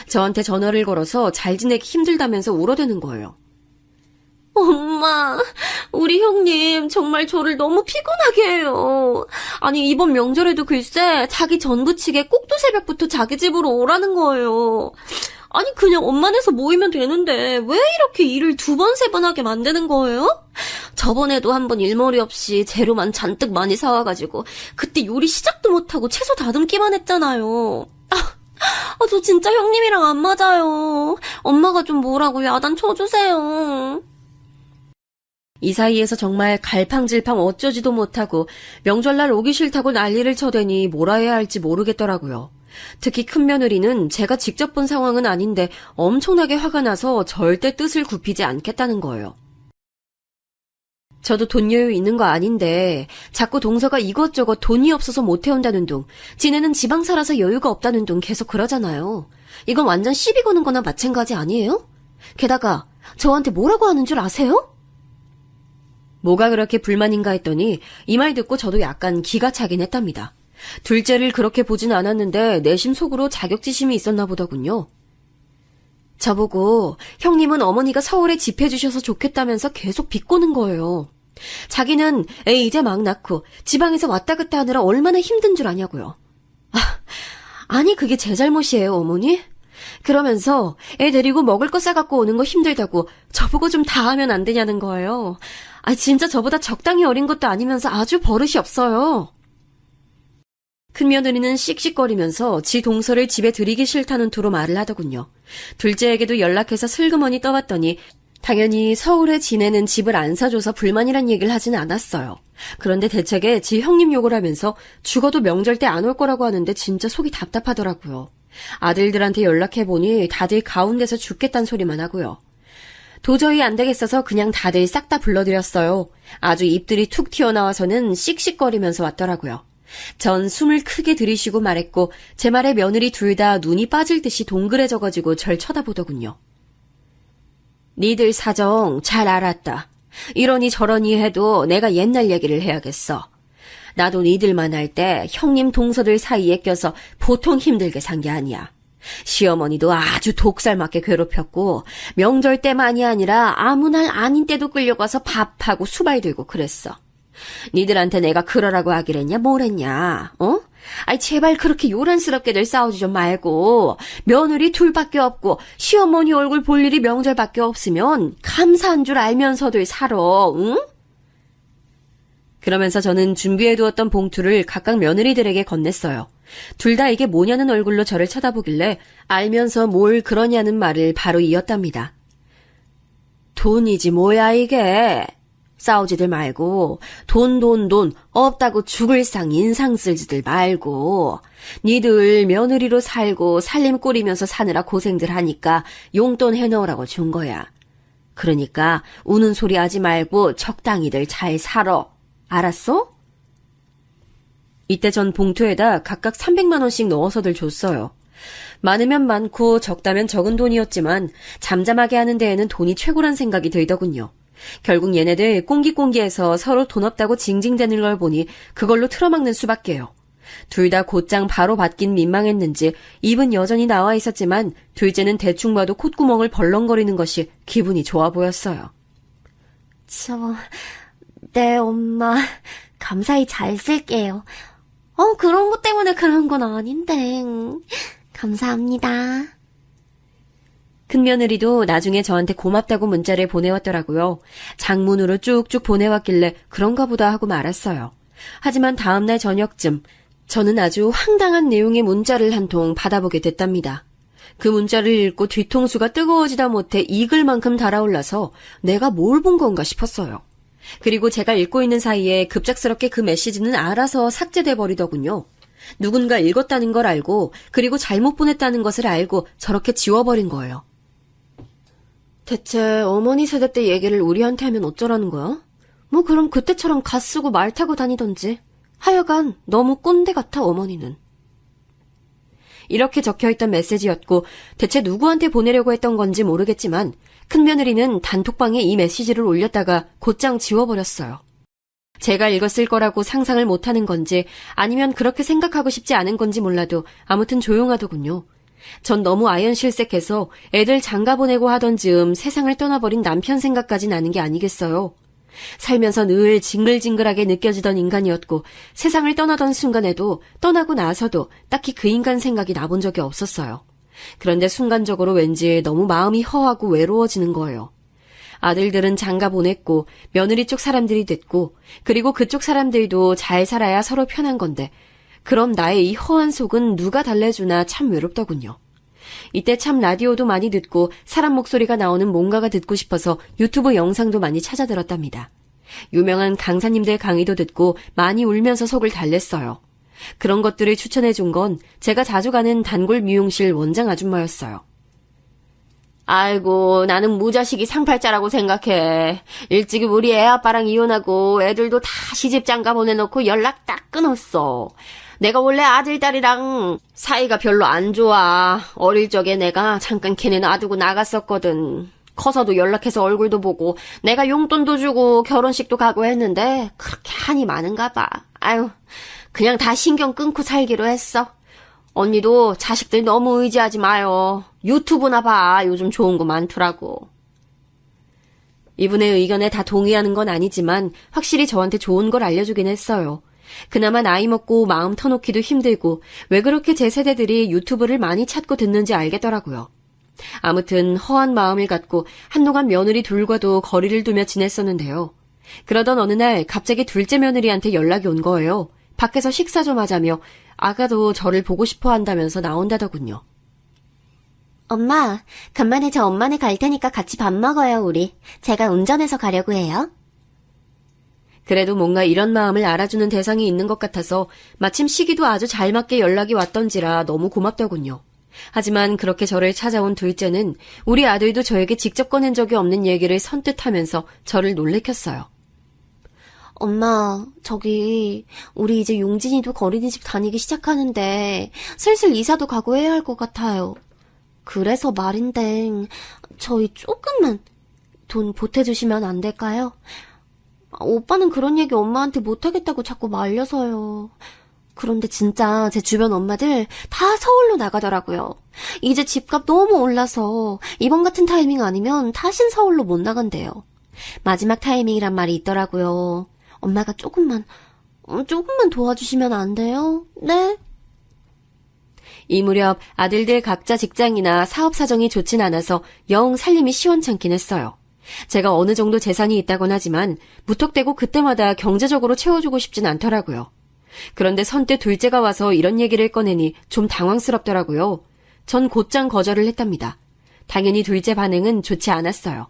저한테 전화를 걸어서 잘 지내기 힘들다면서 울어대는 거예요. 엄마, 우리 형님 정말 저를 너무 피곤하게 해요. 아니 이번 명절에도 글쎄 자기 전 부치게 꼭두새벽부터 자기 집으로 오라는 거예요. 아니 그냥 엄마네서 모이면 되는데 왜 이렇게 일을 2번, 3번 하게 만드는 거예요? 저번에도 한번 일머리 없이 재료만 잔뜩 많이 사와가지고 그때 요리 시작도 못하고 채소 다듬기만 했잖아요. 저 진짜 형님이랑 안 맞아요. 엄마가 좀 뭐라고 야단 쳐주세요. 이 사이에서 정말 갈팡질팡 어쩌지도 못하고 명절날 오기 싫다고 난리를 쳐대니 뭐라 해야 할지 모르겠더라고요. 특히 큰며느리는 제가 직접 본 상황은 아닌데 엄청나게 화가 나서 절대 뜻을 굽히지 않겠다는 거예요. 저도 돈 여유 있는 거 아닌데 자꾸 동서가 이것저것 돈이 없어서 못 해온다는 둥, 지네는 지방 살아서 여유가 없다는 둥 계속 그러잖아요. 이건 완전 시비 거는 거나 마찬가지 아니에요? 게다가 저한테 뭐라고 하는 줄 아세요? 뭐가 그렇게 불만인가 했더니 이 말 듣고 저도 약간 기가 차긴 했답니다. 둘째를 그렇게 보진 않았는데 내심 속으로 자격지심이 있었나 보더군요. 저보고 형님은 어머니가 서울에 집 해주셔서 좋겠다면서 계속 비꼬는 거예요. 자기는 애 이제 막 낳고 지방에서 왔다 갔다 하느라 얼마나 힘든 줄 아냐고요. 아니 그게 제 잘못이에요 어머니? 그러면서 애 데리고 먹을 거 싸갖고 오는 거 힘들다고 저보고 좀 다 하면 안 되냐는 거예요. 진짜 저보다 적당히 어린 것도 아니면서 아주 버릇이 없어요. 큰며느리는 씩씩거리면서 지 동서를 집에 들이기 싫다는 투로 말을 하더군요. 둘째에게도 연락해서 슬그머니 떠봤더니 당연히 서울에 지내는 집을 안 사줘서 불만이란 얘기를 하진 않았어요. 그런데 대책에 지 형님 욕을 하면서 죽어도 명절 때 안 올 거라고 하는데 진짜 속이 답답하더라고요. 아들들한테 연락해보니 다들 가운데서 죽겠다는 소리만 하고요. 도저히 안 되겠어서 그냥 다들 싹 다 불러드렸어요. 아주 입들이 툭 튀어나와서는 씩씩거리면서 왔더라고요. 전 숨을 크게 들이쉬고 말했고 제 말에 며느리 둘 다 눈이 빠질 듯이 동그래져가지고 절 쳐다보더군요. 니들 사정 잘 알았다. 이러니 저러니 해도 내가 옛날 얘기를 해야겠어. 나도 니들만 할 때 형님 동서들 사이에 껴서 보통 힘들게 산 게 아니야. 시어머니도 아주 독살맞게 괴롭혔고 명절 때만이 아니라 아무 날 아닌 때도 끌려가서 밥하고 수발 들고 그랬어. 니들한테 내가 그러라고 하기랬냐, 뭐랬냐, 어? 아이, 제발 그렇게 요란스럽게들 싸우지 좀 말고, 며느리 둘밖에 없고, 시어머니 얼굴 볼 일이 명절밖에 없으면, 감사한 줄 알면서들 살아, 응? 그러면서 저는 준비해두었던 봉투를 각각 며느리들에게 건넸어요. 둘 다 이게 뭐냐는 얼굴로 저를 쳐다보길래 알면서 뭘 그러냐는 말을 바로 이었답니다. 돈이지 뭐야 이게. 싸우지들 말고 돈 없다고 죽을 상 인상 쓸지들 말고 니들 며느리로 살고 살림 꾸리면서 사느라 고생들 하니까 용돈 해놓으라고 준 거야. 그러니까 우는 소리 하지 말고 적당히들 잘 살아. 알았어? 이때 전 봉투에다 각각 300만 원씩 넣어서들 줬어요. 많으면 많고 적다면 적은 돈이었지만 잠잠하게 하는 데에는 돈이 최고란 생각이 들더군요. 결국 얘네들 꽁기꽁기해서 서로 돈 없다고 징징대는 걸 보니 그걸로 틀어막는 수밖에요. 둘 다 곧장 바로 받긴 민망했는지 입은 여전히 나와 있었지만 둘째는 대충 봐도 콧구멍을 벌렁거리는 것이 기분이 좋아 보였어요. 네, 엄마. 감사히 잘 쓸게요. 그런 것 때문에 그런 건 아닌데. 감사합니다. 큰며느리도 나중에 저한테 고맙다고 문자를 보내왔더라고요. 장문으로 쭉쭉 보내왔길래 그런가 보다 하고 말았어요. 하지만 다음날 저녁쯤 저는 아주 황당한 내용의 문자를 한 통 받아보게 됐답니다. 그 문자를 읽고 뒤통수가 뜨거워지다 못해 익을 만큼 달아올라서 내가 뭘 본 건가 싶었어요. 그리고 제가 읽고 있는 사이에 급작스럽게 그 메시지는 알아서 삭제돼 버리더군요. 누군가 읽었다는 걸 알고 그리고 잘못 보냈다는 것을 알고 저렇게 지워버린 거예요. 대체 어머니 세대 때 얘기를 우리한테 하면 어쩌라는 거야? 뭐 그럼 그때처럼 가 쓰고 말 타고 다니던지. 하여간 너무 꼰대 같아 어머니는. 이렇게 적혀있던 메시지였고 대체 누구한테 보내려고 했던 건지 모르겠지만 큰며느리는 단톡방에 이 메시지를 올렸다가 곧장 지워버렸어요. 제가 읽었을 거라고 상상을 못하는 건지 아니면 그렇게 생각하고 싶지 않은 건지 몰라도 아무튼 조용하더군요. 전 너무 아연실색해서 애들 장가 보내고 하던 즈음 세상을 떠나버린 남편 생각까지 나는 게 아니겠어요. 살면서 늘 징글징글하게 느껴지던 인간이었고 세상을 떠나던 순간에도 떠나고 나서도 딱히 그 인간 생각이 나본 적이 없었어요. 그런데 순간적으로 왠지 너무 마음이 허하고 외로워지는 거예요. 아들들은 장가 보냈고 며느리 쪽 사람들이 됐고 그리고 그쪽 사람들도 잘 살아야 서로 편한 건데 그럼 나의 이 허한 속은 누가 달래주나 참 외롭더군요. 이때 참 라디오도 많이 듣고 사람 목소리가 나오는 뭔가가 듣고 싶어서 유튜브 영상도 많이 찾아 들었답니다. 유명한 강사님들 강의도 듣고 많이 울면서 속을 달랬어요. 그런 것들을 추천해 준 건 제가 자주 가는 단골 미용실 원장 아줌마였어요. 아이고, 나는 무자식이 상팔자라고 생각해. 일찍이 우리 애 아빠랑 이혼하고 애들도 다 시집 장가 보내놓고 연락 딱 끊었어. 내가 원래 아들, 딸이랑 사이가 별로 안 좋아. 어릴 적에 내가 잠깐 걔네 놔두고 나갔었거든. 커서도 연락해서 얼굴도 보고 내가 용돈도 주고 결혼식도 가고 했는데 그렇게 한이 많은가 봐. 아유, 그냥 다 신경 끊고 살기로 했어. 언니도 자식들 너무 의지하지 마요. 유튜브나 봐. 요즘 좋은 거 많더라고. 이분의 의견에 다 동의하는 건 아니지만 확실히 저한테 좋은 걸 알려주긴 했어요. 그나마 나이 먹고 마음 터놓기도 힘들고 왜 그렇게 제 세대들이 유튜브를 많이 찾고 듣는지 알겠더라고요. 아무튼 허한 마음을 갖고 한동안 며느리 둘과도 거리를 두며 지냈었는데요. 그러던 어느 날 갑자기 둘째 며느리한테 연락이 온 거예요. 밖에서 식사 좀 하자며 아가도 저를 보고 싶어 한다면서 나온다더군요. 엄마, 간만에 저 엄마네 갈 테니까 같이 밥 먹어요, 우리. 제가 운전해서 가려고 해요. 그래도 뭔가 이런 마음을 알아주는 대상이 있는 것 같아서 마침 시기도 아주 잘 맞게 연락이 왔던지라 너무 고맙더군요. 하지만 그렇게 저를 찾아온 둘째는 우리 아들도 저에게 직접 꺼낸 적이 없는 얘기를 선뜻 하면서 저를 놀래켰어요. 엄마, 우리 이제 용진이도 어린이집 다니기 시작하는데 슬슬 이사도 가고 해야 할 것 같아요. 그래서 말인데 저희 조금만 돈 보태주시면 안 될까요? 오빠는 그런 얘기 엄마한테 못하겠다고 자꾸 말려서요. 그런데 진짜 제 주변 엄마들 다 서울로 나가더라고요. 이제 집값 너무 올라서 이번 같은 타이밍 아니면 다신 서울로 못 나간대요. 마지막 타이밍이란 말이 있더라고요. 엄마가 조금만 도와주시면 안 돼요? 네? 이 무렵 아들들 각자 직장이나 사업 사정이 좋진 않아서 영 살림이 시원찮긴 했어요. 제가 어느 정도 재산이 있다곤 하지만 무턱대고 그때마다 경제적으로 채워주고 싶진 않더라고요. 그런데 선뜻 둘째가 와서 이런 얘기를 꺼내니 좀 당황스럽더라고요. 전 곧장 거절을 했답니다. 당연히 둘째 반응은 좋지 않았어요.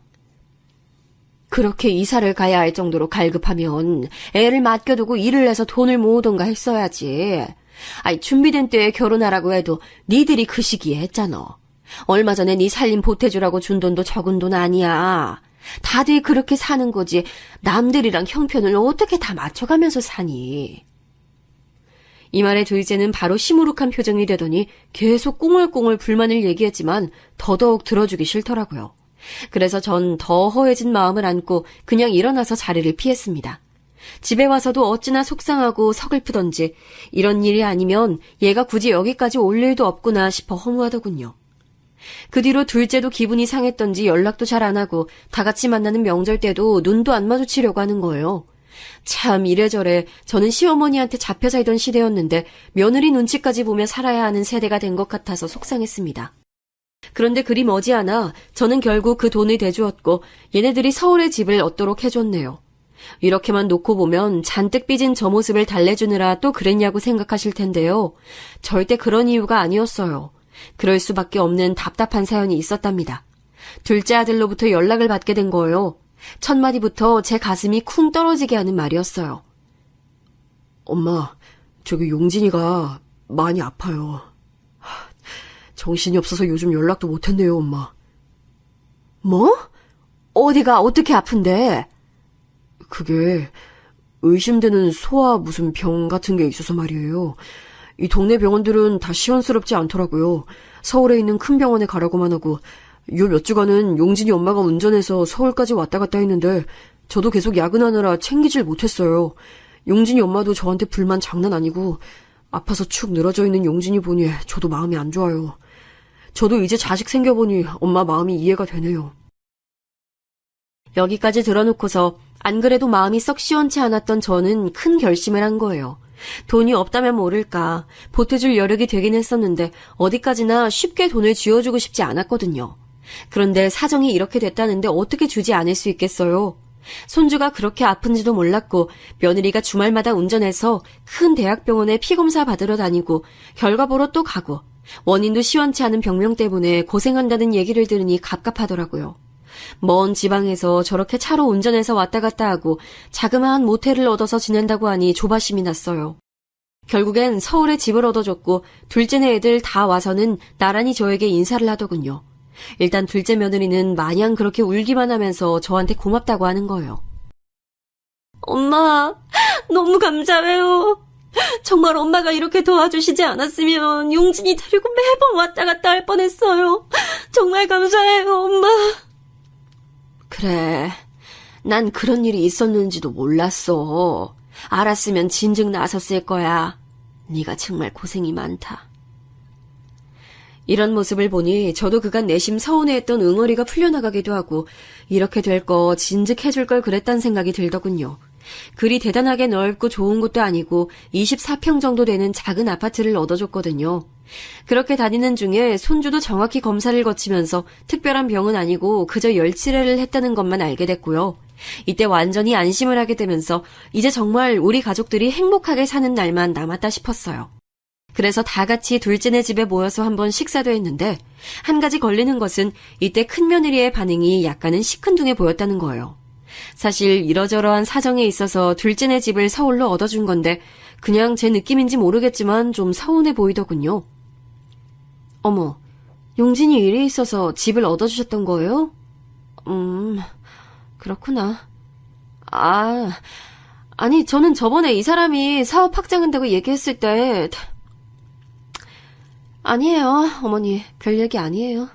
그렇게 이사를 가야 할 정도로 갈급하면 애를 맡겨두고 일을 해서 돈을 모으던가 했어야지. 아이, 준비된 때에 결혼하라고 해도 니들이 그 시기에 했잖아. 얼마 전에 네 살림 보태주라고 준 돈도 적은 돈 아니야. 다들 그렇게 사는 거지. 남들이랑 형편을 어떻게 다 맞춰가면서 사니. 이 말에 둘째는 바로 시무룩한 표정이 되더니 계속 꽁울꽁울 불만을 얘기했지만 더더욱 들어주기 싫더라고요. 그래서 전 더 허해진 마음을 안고 그냥 일어나서 자리를 피했습니다. 집에 와서도 어찌나 속상하고 서글프던지 이런 일이 아니면 얘가 굳이 여기까지 올 일도 없구나 싶어 허무하더군요. 그 뒤로 둘째도 기분이 상했던지 연락도 잘 안 하고 다 같이 만나는 명절 때도 눈도 안 마주치려고 하는 거예요. 참 이래저래 저는 시어머니한테 잡혀 살던 시대였는데 며느리 눈치까지 보며 살아야 하는 세대가 된 것 같아서 속상했습니다. 그런데 그리 머지않아 저는 결국 그 돈을 대주었고 얘네들이 서울에 집을 얻도록 해줬네요. 이렇게만 놓고 보면 잔뜩 삐진 저 모습을 달래주느라 또 그랬냐고 생각하실 텐데요. 절대 그런 이유가 아니었어요. 그럴 수밖에 없는 답답한 사연이 있었답니다. 둘째 아들로부터 연락을 받게 된 거예요. 첫 마디부터 제 가슴이 쿵 떨어지게 하는 말이었어요. 엄마, 저기 용진이가 많이 아파요. 정신이 없어서 요즘 연락도 못했네요, 엄마. 뭐? 어디가 어떻게 아픈데? 그게 의심되는 소아 무슨 병 같은 게 있어서 말이에요. 이 동네 병원들은 다 시원스럽지 않더라고요. 서울에 있는 큰 병원에 가라고만 하고 요 몇 주간은 용진이 엄마가 운전해서 서울까지 왔다 갔다 했는데 저도 계속 야근하느라 챙기질 못했어요. 용진이 엄마도 저한테 불만 장난 아니고 아파서 축 늘어져 있는 용진이 보니 저도 마음이 안 좋아요. 저도 이제 자식 생겨보니 엄마 마음이 이해가 되네요. 여기까지 들어놓고서 안 그래도 마음이 썩 시원치 않았던 저는 큰 결심을 한 거예요. 돈이 없다면 모를까 보태줄 여력이 되긴 했었는데 어디까지나 쉽게 돈을 쥐어주고 싶지 않았거든요. 그런데 사정이 이렇게 됐다는데 어떻게 주지 않을 수 있겠어요. 손주가 그렇게 아픈지도 몰랐고 며느리가 주말마다 운전해서 큰 대학병원에 피검사 받으러 다니고 결과 보러 또 가고 원인도 시원치 않은 병명 때문에 고생한다는 얘기를 들으니 갑갑하더라고요. 먼 지방에서 저렇게 차로 운전해서 왔다 갔다 하고 자그마한 모텔을 얻어서 지낸다고 하니 조바심이 났어요. 결국엔 서울에 집을 얻어줬고 둘째네 애들 다 와서는 나란히 저에게 인사를 하더군요. 일단 둘째 며느리는 마냥 그렇게 울기만 하면서 저한테 고맙다고 하는 거예요. 엄마, 너무 감사해요. 정말 엄마가 이렇게 도와주시지 않았으면 용진이 데리고 매번 왔다 갔다 할 뻔했어요. 정말 감사해요, 엄마. 그래, 난 그런 일이 있었는지도 몰랐어. 알았으면 진즉 나섰을 거야. 네가 정말 고생이 많다. 이런 모습을 보니 저도 그간 내심 서운해했던 응어리가 풀려나가기도 하고 이렇게 될 거 진즉 해줄 걸 그랬단 생각이 들더군요. 그리 대단하게 넓고 좋은 곳도 아니고 24평 정도 되는 작은 아파트를 얻어줬거든요. 그렇게 다니는 중에 손주도 정확히 검사를 거치면서 특별한 병은 아니고 그저 열치레를 했다는 것만 알게 됐고요. 이때 완전히 안심을 하게 되면서 이제 정말 우리 가족들이 행복하게 사는 날만 남았다 싶었어요. 그래서 다 같이 둘째네 집에 모여서 한번 식사도 했는데 한 가지 걸리는 것은 이때 큰며느리의 반응이 약간은 시큰둥해 보였다는 거예요. 사실 이러저러한 사정에 있어서 둘째네 집을 서울로 얻어준 건데 그냥 제 느낌인지 모르겠지만 좀 서운해 보이더군요. 어머, 용진이 일이 있어서 집을 얻어주셨던 거예요? 그렇구나. 아니 저는 저번에 이 사람이 사업 확장한다고 얘기했을 때 아니에요, 어머니. 별 얘기 아니에요.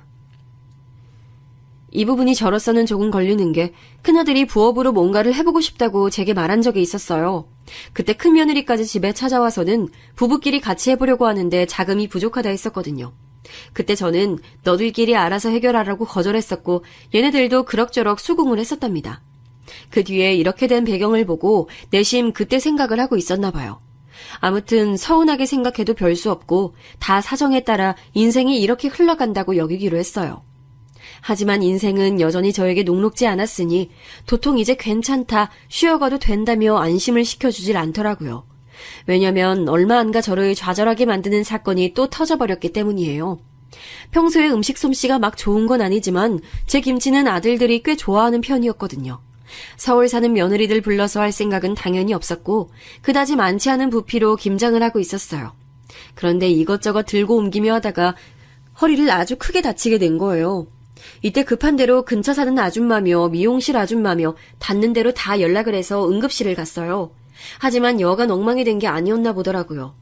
이 부분이 저로서는 조금 걸리는 게 큰아들이 부업으로 뭔가를 해보고 싶다고 제게 말한 적이 있었어요. 그때 큰며느리까지 집에 찾아와서는 부부끼리 같이 해보려고 하는데 자금이 부족하다 했었거든요. 그때 저는 너들끼리 알아서 해결하라고 거절했었고 얘네들도 그럭저럭 수긍을 했었답니다. 그 뒤에 이렇게 된 배경을 보고 내심 그때 생각을 하고 있었나 봐요. 아무튼 서운하게 생각해도 별 수 없고 다 사정에 따라 인생이 이렇게 흘러간다고 여기기로 했어요. 하지만 인생은 여전히 저에게 녹록지 않았으니 도통 이제 괜찮다, 쉬어가도 된다며 안심을 시켜주질 않더라고요. 왜냐면 얼마 안 가 저를 좌절하게 만드는 사건이 또 터져버렸기 때문이에요. 평소에 음식 솜씨가 막 좋은 건 아니지만 제 김치는 아들들이 꽤 좋아하는 편이었거든요. 서울 사는 며느리들 불러서 할 생각은 당연히 없었고 그다지 많지 않은 부피로 김장을 하고 있었어요. 그런데 이것저것 들고 옮기며 하다가 허리를 아주 크게 다치게 된 거예요. 이때 급한 대로 근처 사는 아줌마며 미용실 아줌마며 닿는 대로 다 연락을 해서 응급실을 갔어요. 하지만 여간 엉망이 된 게 아니었나 보더라고요.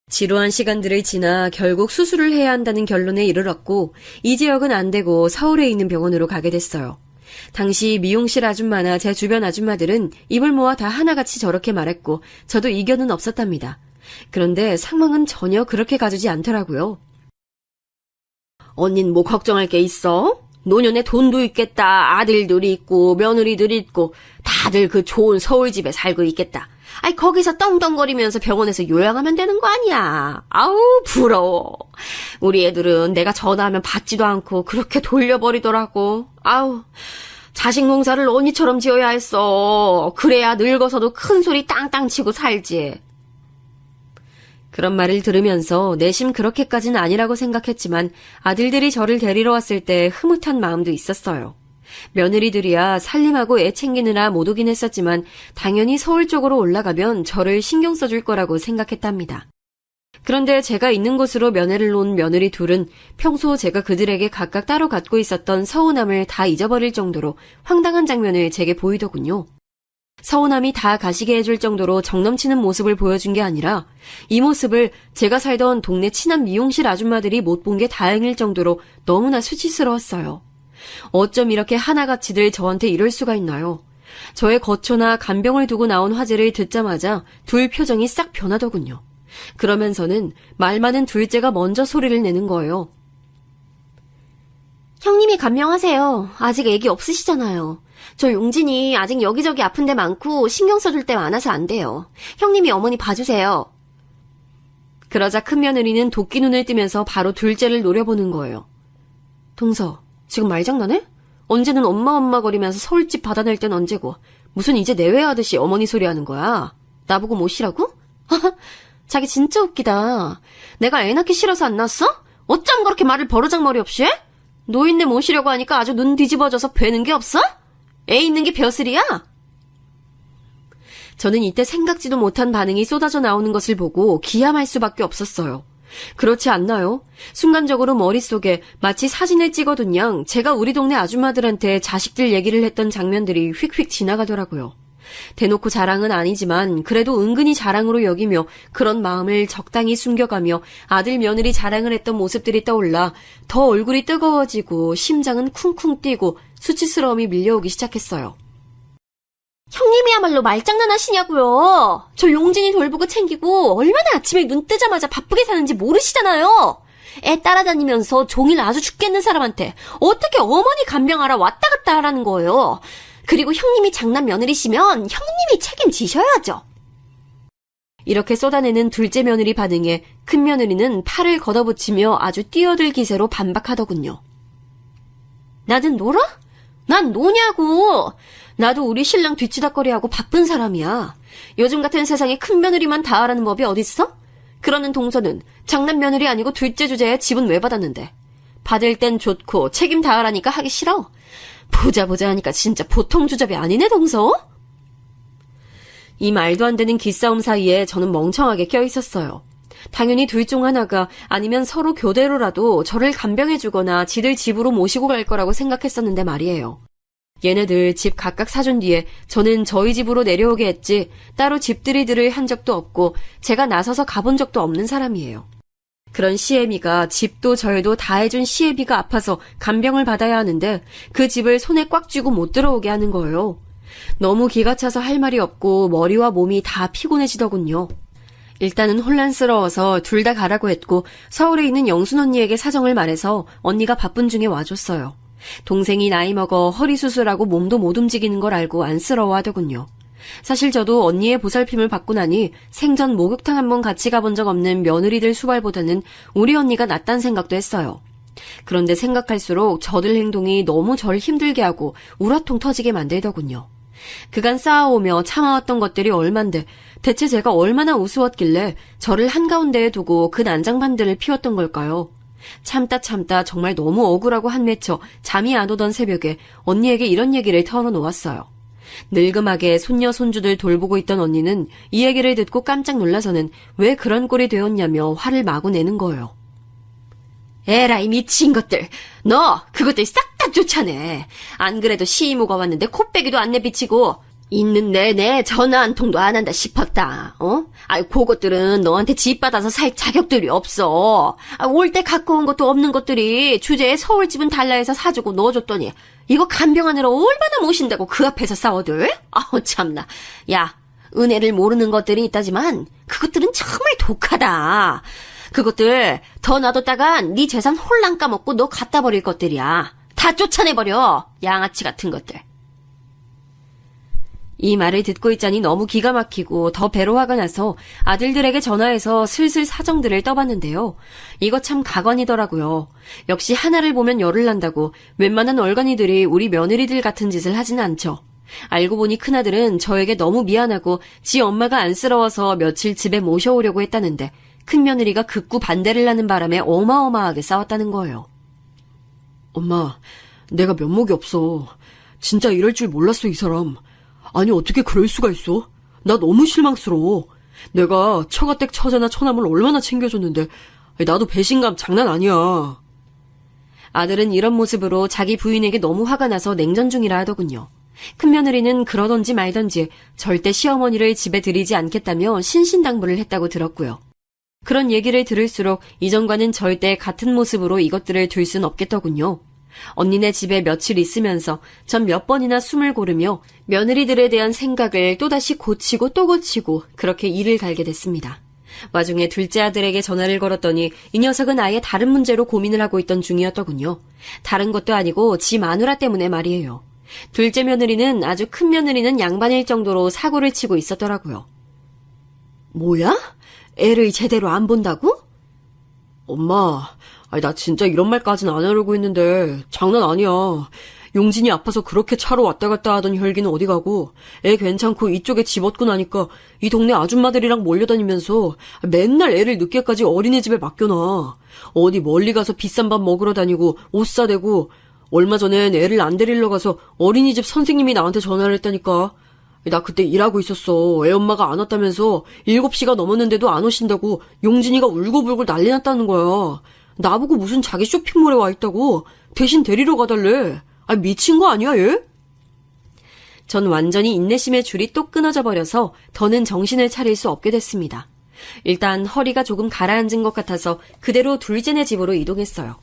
지루한 시간들을 지나 결국 수술을 해야 한다는 결론에 이르렀고 이 지역은 안 되고 서울에 있는 병원으로 가게 됐어요. 당시 미용실 아줌마나 제 주변 아줌마들은 입을 모아 다 하나같이 저렇게 말했고 저도 이견은 없었답니다. 그런데 상황은 전혀 그렇게 가주지 않더라고요. 언닌 뭐 걱정할 게 있어? 노년에 돈도 있겠다. 아들들이 있고 며느리들이 있고 다들 그 좋은 서울집에 살고 있겠다. 아이 거기서 떵떵거리면서 병원에서 요양하면 되는 거 아니야. 아우 부러워. 우리 애들은 내가 전화하면 받지도 않고 그렇게 돌려버리더라고. 아우 자식 농사를 언니처럼 지어야 했어. 그래야 늙어서도 큰 소리 땅땅 치고 살지. 그런 말을 들으면서 내심 그렇게까지는 아니라고 생각했지만 아들들이 저를 데리러 왔을 때 흐뭇한 마음도 있었어요. 며느리들이야 살림하고 애 챙기느라 못 오긴 했었지만 당연히 서울 쪽으로 올라가면 저를 신경 써줄 거라고 생각했답니다. 그런데 제가 있는 곳으로 면회를 놓은 며느리 둘은 평소 제가 그들에게 각각 따로 갖고 있었던 서운함을 다 잊어버릴 정도로 황당한 장면을 제게 보이더군요. 서운함이 다 가시게 해줄 정도로 정넘치는 모습을 보여준 게 아니라 이 모습을 제가 살던 동네 친한 미용실 아줌마들이 못 본 게 다행일 정도로 너무나 수치스러웠어요. 어쩜 이렇게 하나같이들 저한테 이럴 수가 있나요? 저의 거초나 간병을 두고 나온 화제를 듣자마자 둘 표정이 싹 변하더군요. 그러면서는 말 많은 둘째가 먼저 소리를 내는 거예요. 형님이 간병하세요. 아직 애기 없으시잖아요. 저 용진이 아직 여기저기 아픈 데 많고 신경 써줄 데 많아서 안 돼요. 형님이 어머니 봐주세요. 그러자 큰며느리는 도끼 눈을 뜨면서 바로 둘째를 노려보는 거예요. 동서, 지금 말장난해? 언제는 엄마 거리면서 서울집 받아낼 땐 언제고 무슨 이제 내외하듯이 어머니 소리 하는 거야. 나보고 모시라고? 자기 진짜 웃기다. 내가 애 낳기 싫어서 안 낳았어? 어쩜 그렇게 말을 버르장머리 없이 해? 노인네 모시려고 하니까 아주 눈 뒤집어져서 뵈는 게 없어? 애 있는 게 벼슬이야? 저는 이때 생각지도 못한 반응이 쏟아져 나오는 것을 보고 기함할 수밖에 없었어요. 그렇지 않나요? 순간적으로 머릿속에 마치 사진을 찍어둔 양 제가 우리 동네 아줌마들한테 자식들 얘기를 했던 장면들이 휙휙 지나가더라고요. 대놓고 자랑은 아니지만 그래도 은근히 자랑으로 여기며 그런 마음을 적당히 숨겨가며 아들 며느리 자랑을 했던 모습들이 떠올라 더 얼굴이 뜨거워지고 심장은 쿵쿵 뛰고 수치스러움이 밀려오기 시작했어요. 형님이야말로 말장난 하시냐고요. 저 용진이 돌보고 챙기고 얼마나 아침에 눈 뜨자마자 바쁘게 사는지 모르시잖아요. 애 따라다니면서 종일 아주 죽겠는 사람한테 어떻게 어머니 간병하러 왔다 갔다 하라는 거예요. 그리고 형님이 장남 며느리시면 형님이 책임지셔야죠. 이렇게 쏟아내는 둘째 며느리 반응에 큰 며느리는 팔을 걷어붙이며 아주 뛰어들 기세로 반박하더군요. 나는 놀아? 난 노냐고. 나도 우리 신랑 뒤치다거리하고 바쁜 사람이야. 요즘 같은 세상에 큰 며느리만 다 하라는 법이 어딨어? 그러는 동서는 장남 며느리 아니고 둘째 주제에 집은 왜 받았는데. 받을 땐 좋고 책임 다하라니까 하기 싫어. 보자 하니까 진짜 보통 주접이 아니네 동서. 이 말도 안 되는 기싸움 사이에 저는 멍청하게 껴있었어요. 당연히 둘 중 하나가 아니면 서로 교대로라도 저를 간병해주거나 지들 집으로 모시고 갈 거라고 생각했었는데 말이에요. 얘네들 집 각각 사준 뒤에 저는 저희 집으로 내려오게 했지 따로 집들이들을 한 적도 없고 제가 나서서 가본 적도 없는 사람이에요. 그런 시애미가 집도 절도 다 해준 시애비가 아파서 간병을 받아야 하는데 그 집을 손에 꽉 쥐고 못 들어오게 하는 거예요. 너무 기가 차서 할 말이 없고 머리와 몸이 다 피곤해지더군요. 일단은 혼란스러워서 둘 다 가라고 했고 서울에 있는 영순 언니에게 사정을 말해서 언니가 바쁜 중에 와줬어요. 동생이 나이 먹어 허리 수술하고 몸도 못 움직이는 걸 알고 안쓰러워하더군요. 사실 저도 언니의 보살핌을 받고 나니 생전 목욕탕 한번 같이 가본 적 없는 며느리들 수발보다는 우리 언니가 낫단 생각도 했어요. 그런데 생각할수록 저들 행동이 너무 절 힘들게 하고 우라통 터지게 만들더군요. 그간 쌓아오며 참아왔던 것들이 얼만데 대체 제가 얼마나 우스웠길래 저를 한가운데에 두고 그 난장판들을 피웠던 걸까요? 참다 정말 너무 억울하고 한맺혀 잠이 안 오던 새벽에 언니에게 이런 얘기를 털어놓았어요. 늙음하게 손녀 손주들 돌보고 있던 언니는 이 얘기를 듣고 깜짝 놀라서는 왜 그런 꼴이 되었냐며 화를 마구 내는 거예요. 에라이 미친 것들. 너 그것들 싹 다 쫓아내. 안 그래도 시이모가 왔는데 코빼기도 안 내비치고 있는 내내 전화 한 통도 안 한다 싶었다. 아이 그것들은 너한테 집 받아서 살 자격들이 없어. 올 때 갖고 온 것도 없는 것들이 주제에 서울집은 달라 해서 사주고 넣어줬더니 이거 간병하느라 얼마나 모신다고 그 앞에서 싸워들? 아우 참나. 야, 은혜를 모르는 것들이 있다지만 그것들은 정말 독하다. 그것들 더 놔뒀다간 네 재산 홀랑 까먹고 너 갖다 버릴 것들이야. 다 쫓아내버려. 양아치 같은 것들. 이 말을 듣고 있자니 너무 기가 막히고 더 배로 화가 나서 아들들에게 전화해서 슬슬 사정들을 떠봤는데요. 이거 참 가관이더라고요. 역시 하나를 보면 열을 난다고 웬만한 얼간이들이 우리 며느리들 같은 짓을 하진 않죠. 알고 보니 큰아들은 저에게 너무 미안하고 지 엄마가 안쓰러워서 며칠 집에 모셔오려고 했다는데 큰며느리가 극구 반대를 하는 바람에 어마어마하게 싸웠다는 거예요. 엄마, 내가 면목이 없어. 진짜 이럴 줄 몰랐어, 이 사람. 아니, 어떻게 그럴 수가 있어? 나 너무 실망스러워. 내가 처가댁 처자나 처남을 얼마나 챙겨줬는데 나도 배신감 장난 아니야. 아들은 이런 모습으로 자기 부인에게 너무 화가 나서 냉전 중이라 하더군요. 큰며느리는 그러던지 말던지 절대 시어머니를 집에 들이지 않겠다며 신신당부를 했다고 들었고요. 그런 얘기를 들을수록 이전과는 절대 같은 모습으로 이것들을 둘 순 없겠더군요. 언니네 집에 며칠 있으면서 전 몇 번이나 숨을 고르며 며느리들에 대한 생각을 또다시 고치고 또 고치고 그렇게 일을 갈게 됐습니다. 와중에 둘째 아들에게 전화를 걸었더니 이 녀석은 아예 다른 문제로 고민을 하고 있던 중이었더군요. 다른 것도 아니고 지 마누라 때문에 말이에요. 둘째 며느리는 아주 큰 며느리는 양반일 정도로 사고를 치고 있었더라고요. 뭐야? 애를 제대로 안 본다고? 엄마, 나 진짜 이런 말까진 안 하려고 했는데 장난 아니야. 용진이 아파서 그렇게 차로 왔다 갔다 하던 혈기는 어디 가고 애 괜찮고 이쪽에 집었고 나니까 이 동네 아줌마들이랑 몰려다니면서 맨날 애를 늦게까지 어린이집에 맡겨놔. 어디 멀리 가서 비싼 밥 먹으러 다니고 옷 사대고 얼마 전엔 애를 안 데리러 가서 어린이집 선생님이 나한테 전화를 했다니까. 나 그때 일하고 있었어. 애 엄마가 안 왔다면서 7시가 넘었는데도 안 오신다고 용진이가 울고불고 난리 났다는 거야. 나보고 무슨 자기 쇼핑몰에 와 있다고 대신 데리러 가달래. 미친 거 아니야 얘? 전 완전히 인내심의 줄이 또 끊어져 버려서 더는 정신을 차릴 수 없게 됐습니다. 일단 허리가 조금 가라앉은 것 같아서 그대로 둘째네 집으로 이동했어요.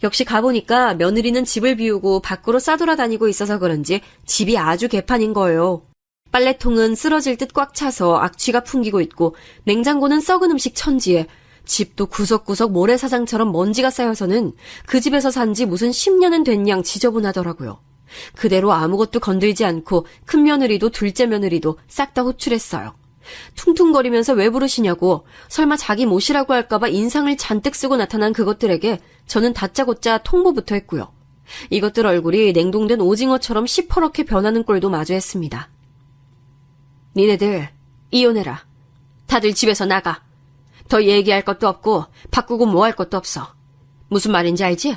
역시 가보니까 며느리는 집을 비우고 밖으로 싸돌아다니고 있어서 그런지 집이 아주 개판인 거예요. 빨래통은 쓰러질 듯 꽉 차서 악취가 풍기고 있고 냉장고는 썩은 음식 천지에 집도 구석구석 모래사장처럼 먼지가 쌓여서는 그 집에서 산 지 무슨 10년은 된 양 지저분하더라고요. 그대로 아무것도 건들지 않고 큰 며느리도 둘째 며느리도 싹 다 호출했어요. 퉁퉁거리면서 왜 부르시냐고 설마 자기 모시라고 할까봐 인상을 잔뜩 쓰고 나타난 그것들에게 저는 다짜고짜 통보부터 했고요. 이것들 얼굴이 냉동된 오징어처럼 시퍼렇게 변하는 꼴도 마주했습니다. 니네들 이혼해라. 다들 집에서 나가. 더 얘기할 것도 없고 바꾸고 뭐 할 것도 없어. 무슨 말인지 알지?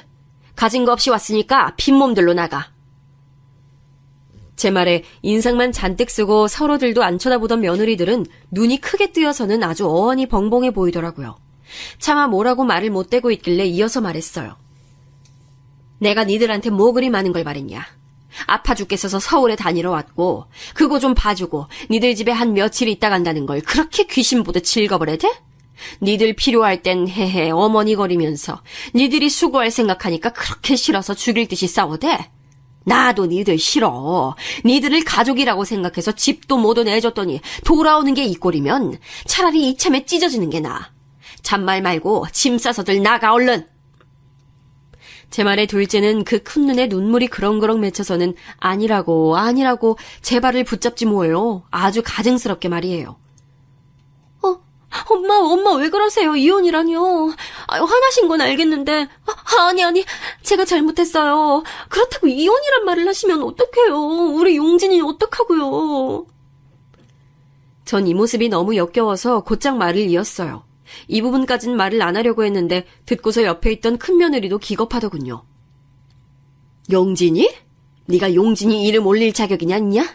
가진 거 없이 왔으니까 빈몸들로 나가. 제 말에 인상만 잔뜩 쓰고 서로들도 안 쳐다보던 며느리들은 눈이 크게 뜨여서는 아주 어안이 벙벙해 보이더라고요. 차마 뭐라고 말을 못 대고 있길래 이어서 말했어요. 내가 니들한테 뭐 그리 많은 걸 말했냐. 아파 죽겠어서 서울에 다니러 왔고 그거 좀 봐주고 니들 집에 한 며칠 있다 간다는 걸 그렇게 귀신 보듯 즐거버려 돼? 니들 필요할 땐 헤헤 어머니거리면서 니들이 수고할 생각하니까 그렇게 싫어서 죽일 듯이 싸워대? 나도 니들 싫어. 니들을 가족이라고 생각해서 집도 못 내줬더니 돌아오는 게 이 꼴이면 차라리 이참에 찢어지는 게 나아. 잔말 말고 짐 싸서들 나가 얼른. 제 말에 둘째는 그 큰 눈에 눈물이 그렁그렁 맺혀서는 아니라고 제 발을 붙잡지 뭐예요. 아주 가증스럽게 말이에요. 엄마 왜 그러세요? 이혼이라뇨. 화나신 건 알겠는데. 아니, 제가 잘못했어요. 그렇다고 이혼이란 말을 하시면 어떡해요. 우리 용진이 어떡하고요. 전 이 모습이 너무 역겨워서 곧장 말을 이었어요. 이 부분까진 말을 안 하려고 했는데 듣고서 옆에 있던 큰며느리도 기겁하더군요. 용진이? 네가 용진이 이름 올릴 자격이냐 있냐?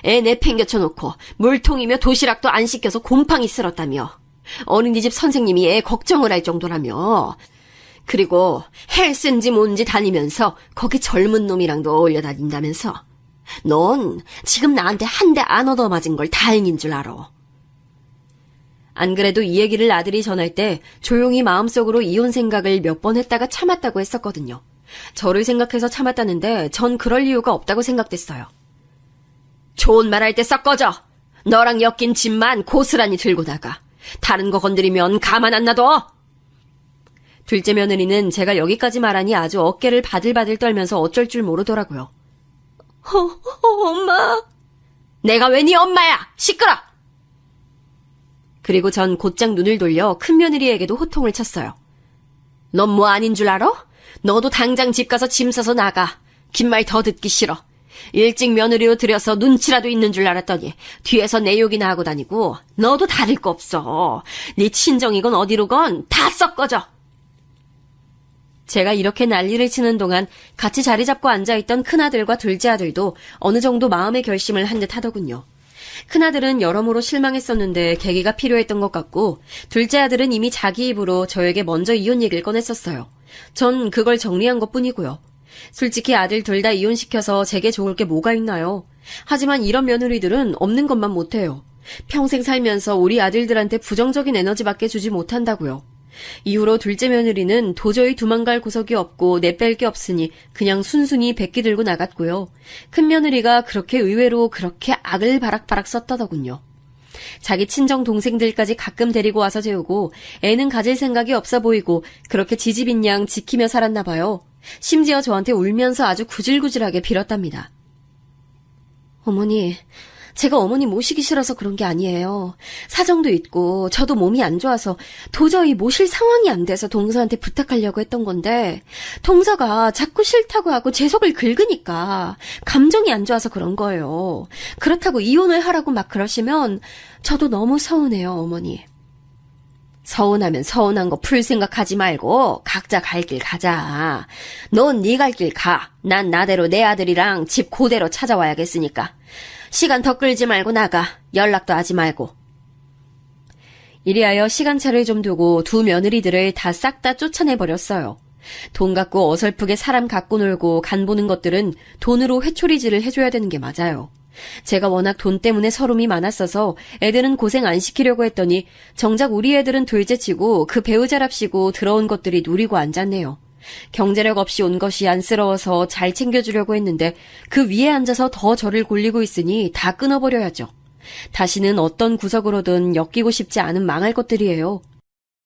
애 내팽개쳐놓고 물통이며 도시락도 안 시켜서 곰팡이 쓸었다며. 어린이집 선생님이 애 걱정을 할 정도라며. 그리고 헬스인지 뭔지 다니면서 거기 젊은 놈이랑도 어울려 다닌다면서. 넌 지금 나한테 한 대 안 얻어맞은 걸 다행인 줄 알아. 안 그래도 이 얘기를 아들이 전할 때 조용히 마음속으로 이혼 생각을 몇 번 했다가 참았다고 했었거든요. 저를 생각해서 참았다는데 전 그럴 이유가 없다고 생각됐어요. 좋은 말 할 때 썩 꺼져. 너랑 엮인 짐만 고스란히 들고 나가. 다른 거 건드리면 가만 안 놔둬. 둘째 며느리는 제가 여기까지 말하니 아주 어깨를 바들바들 떨면서 어쩔 줄 모르더라고요. 엄마. 내가 왜 네 엄마야? 시끄러. 그리고 전 곧장 눈을 돌려 큰며느리에게도 호통을 쳤어요. 넌 뭐 아닌 줄 알아? 너도 당장 집 가서 짐 싸서 나가. 긴 말 더 듣기 싫어. 일찍 며느리로 들여서 눈치라도 있는 줄 알았더니 뒤에서 내 욕이나 하고 다니고. 너도 다를 거 없어. 네 친정이건 어디로건 다 썩 꺼져. 제가 이렇게 난리를 치는 동안 같이 자리 잡고 앉아있던 큰아들과 둘째 아들도 어느 정도 마음의 결심을 한 듯 하더군요. 큰아들은 여러모로 실망했었는데 계기가 필요했던 것 같고, 둘째 아들은 이미 자기 입으로 저에게 먼저 이혼 얘기를 꺼냈었어요. 전 그걸 정리한 것뿐이고요. 솔직히 아들 둘 다 이혼시켜서 제게 좋을 게 뭐가 있나요? 하지만 이런 며느리들은 없는 것만 못해요. 평생 살면서 우리 아들들한테 부정적인 에너지밖에 주지 못한다고요. 이후로 둘째 며느리는 도저히 도망갈 구석이 없고 내뺄 게 없으니 그냥 순순히 백기 들고 나갔고요. 큰 며느리가 그렇게 의외로 그렇게 악을 바락바락 썼다더군요. 자기 친정 동생들까지 가끔 데리고 와서 재우고 애는 가질 생각이 없어 보이고 그렇게 지집인 양 지키며 살았나 봐요. 심지어 저한테 울면서 아주 구질구질하게 빌었답니다. 어머니, 제가 어머니 모시기 싫어서 그런 게 아니에요. 사정도 있고 저도 몸이 안 좋아서 도저히 모실 상황이 안 돼서 동서한테 부탁하려고 했던 건데, 동서가 자꾸 싫다고 하고 제 속을 긁으니까 감정이 안 좋아서 그런 거예요. 그렇다고 이혼을 하라고 막 그러시면 저도 너무 서운해요, 어머니. 서운하면 서운한 거 풀 생각하지 말고 각자 갈 길 가자. 넌 네 갈 길 가. 난 나대로 내 아들이랑 집 그대로 찾아와야겠으니까. 시간 더 끌지 말고 나가. 연락도 하지 말고. 이리하여 시간차를 좀 두고 두 며느리들을 다 싹 다 쫓아내버렸어요. 돈 갖고 어설프게 사람 갖고 놀고 간 보는 것들은 돈으로 회초리질을 해줘야 되는 게 맞아요. 제가 워낙 돈 때문에 서름이 많았어서 애들은 고생 안 시키려고 했더니 정작 우리 애들은 둘째치고 그 배우자랍시고 들어온 것들이 누리고 앉았네요. 경제력 없이 온 것이 안쓰러워서 잘 챙겨주려고 했는데 그 위에 앉아서 더 저를 골리고 있으니 다 끊어버려야죠. 다시는 어떤 구석으로든 엮이고 싶지 않은 망할 것들이에요.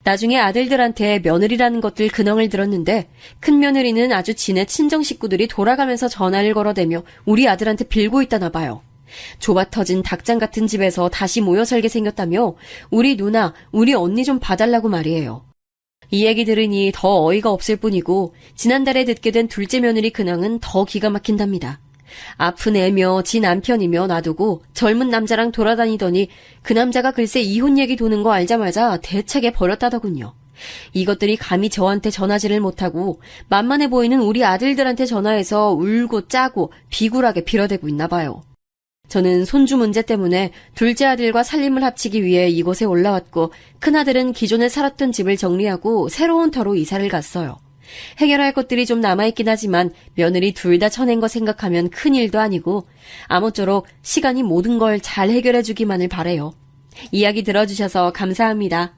나중에 아들들한테 며느리라는 것들 근황을 들었는데 큰 며느리는 아주 지네 친정 식구들이 돌아가면서 전화를 걸어대며 우리 아들한테 빌고 있다나 봐요. 좁아터진 닭장 같은 집에서 다시 모여 살게 생겼다며 우리 누나, 우리 언니 좀 봐달라고 말이에요. 이 얘기 들으니 더 어이가 없을 뿐이고 지난달에 듣게 된 둘째 며느리 근황은 더 기가 막힌답니다. 아픈 애며 지 남편이며 놔두고 젊은 남자랑 돌아다니더니 그 남자가 글쎄 이혼 얘기 도는 거 알자마자 대차게 버렸다더군요. 이것들이 감히 저한테 전화질을 못하고 만만해 보이는 우리 아들들한테 전화해서 울고 짜고 비굴하게 빌어대고 있나 봐요. 저는 손주 문제 때문에 둘째 아들과 살림을 합치기 위해 이곳에 올라왔고 큰아들은 기존에 살았던 집을 정리하고 새로운 터로 이사를 갔어요. 해결할 것들이 좀 남아있긴 하지만 며느리 둘 다 쳐낸 거 생각하면 큰일도 아니고 아무쪼록 시간이 모든 걸 잘 해결해주기만을 바래요. 이야기 들어주셔서 감사합니다.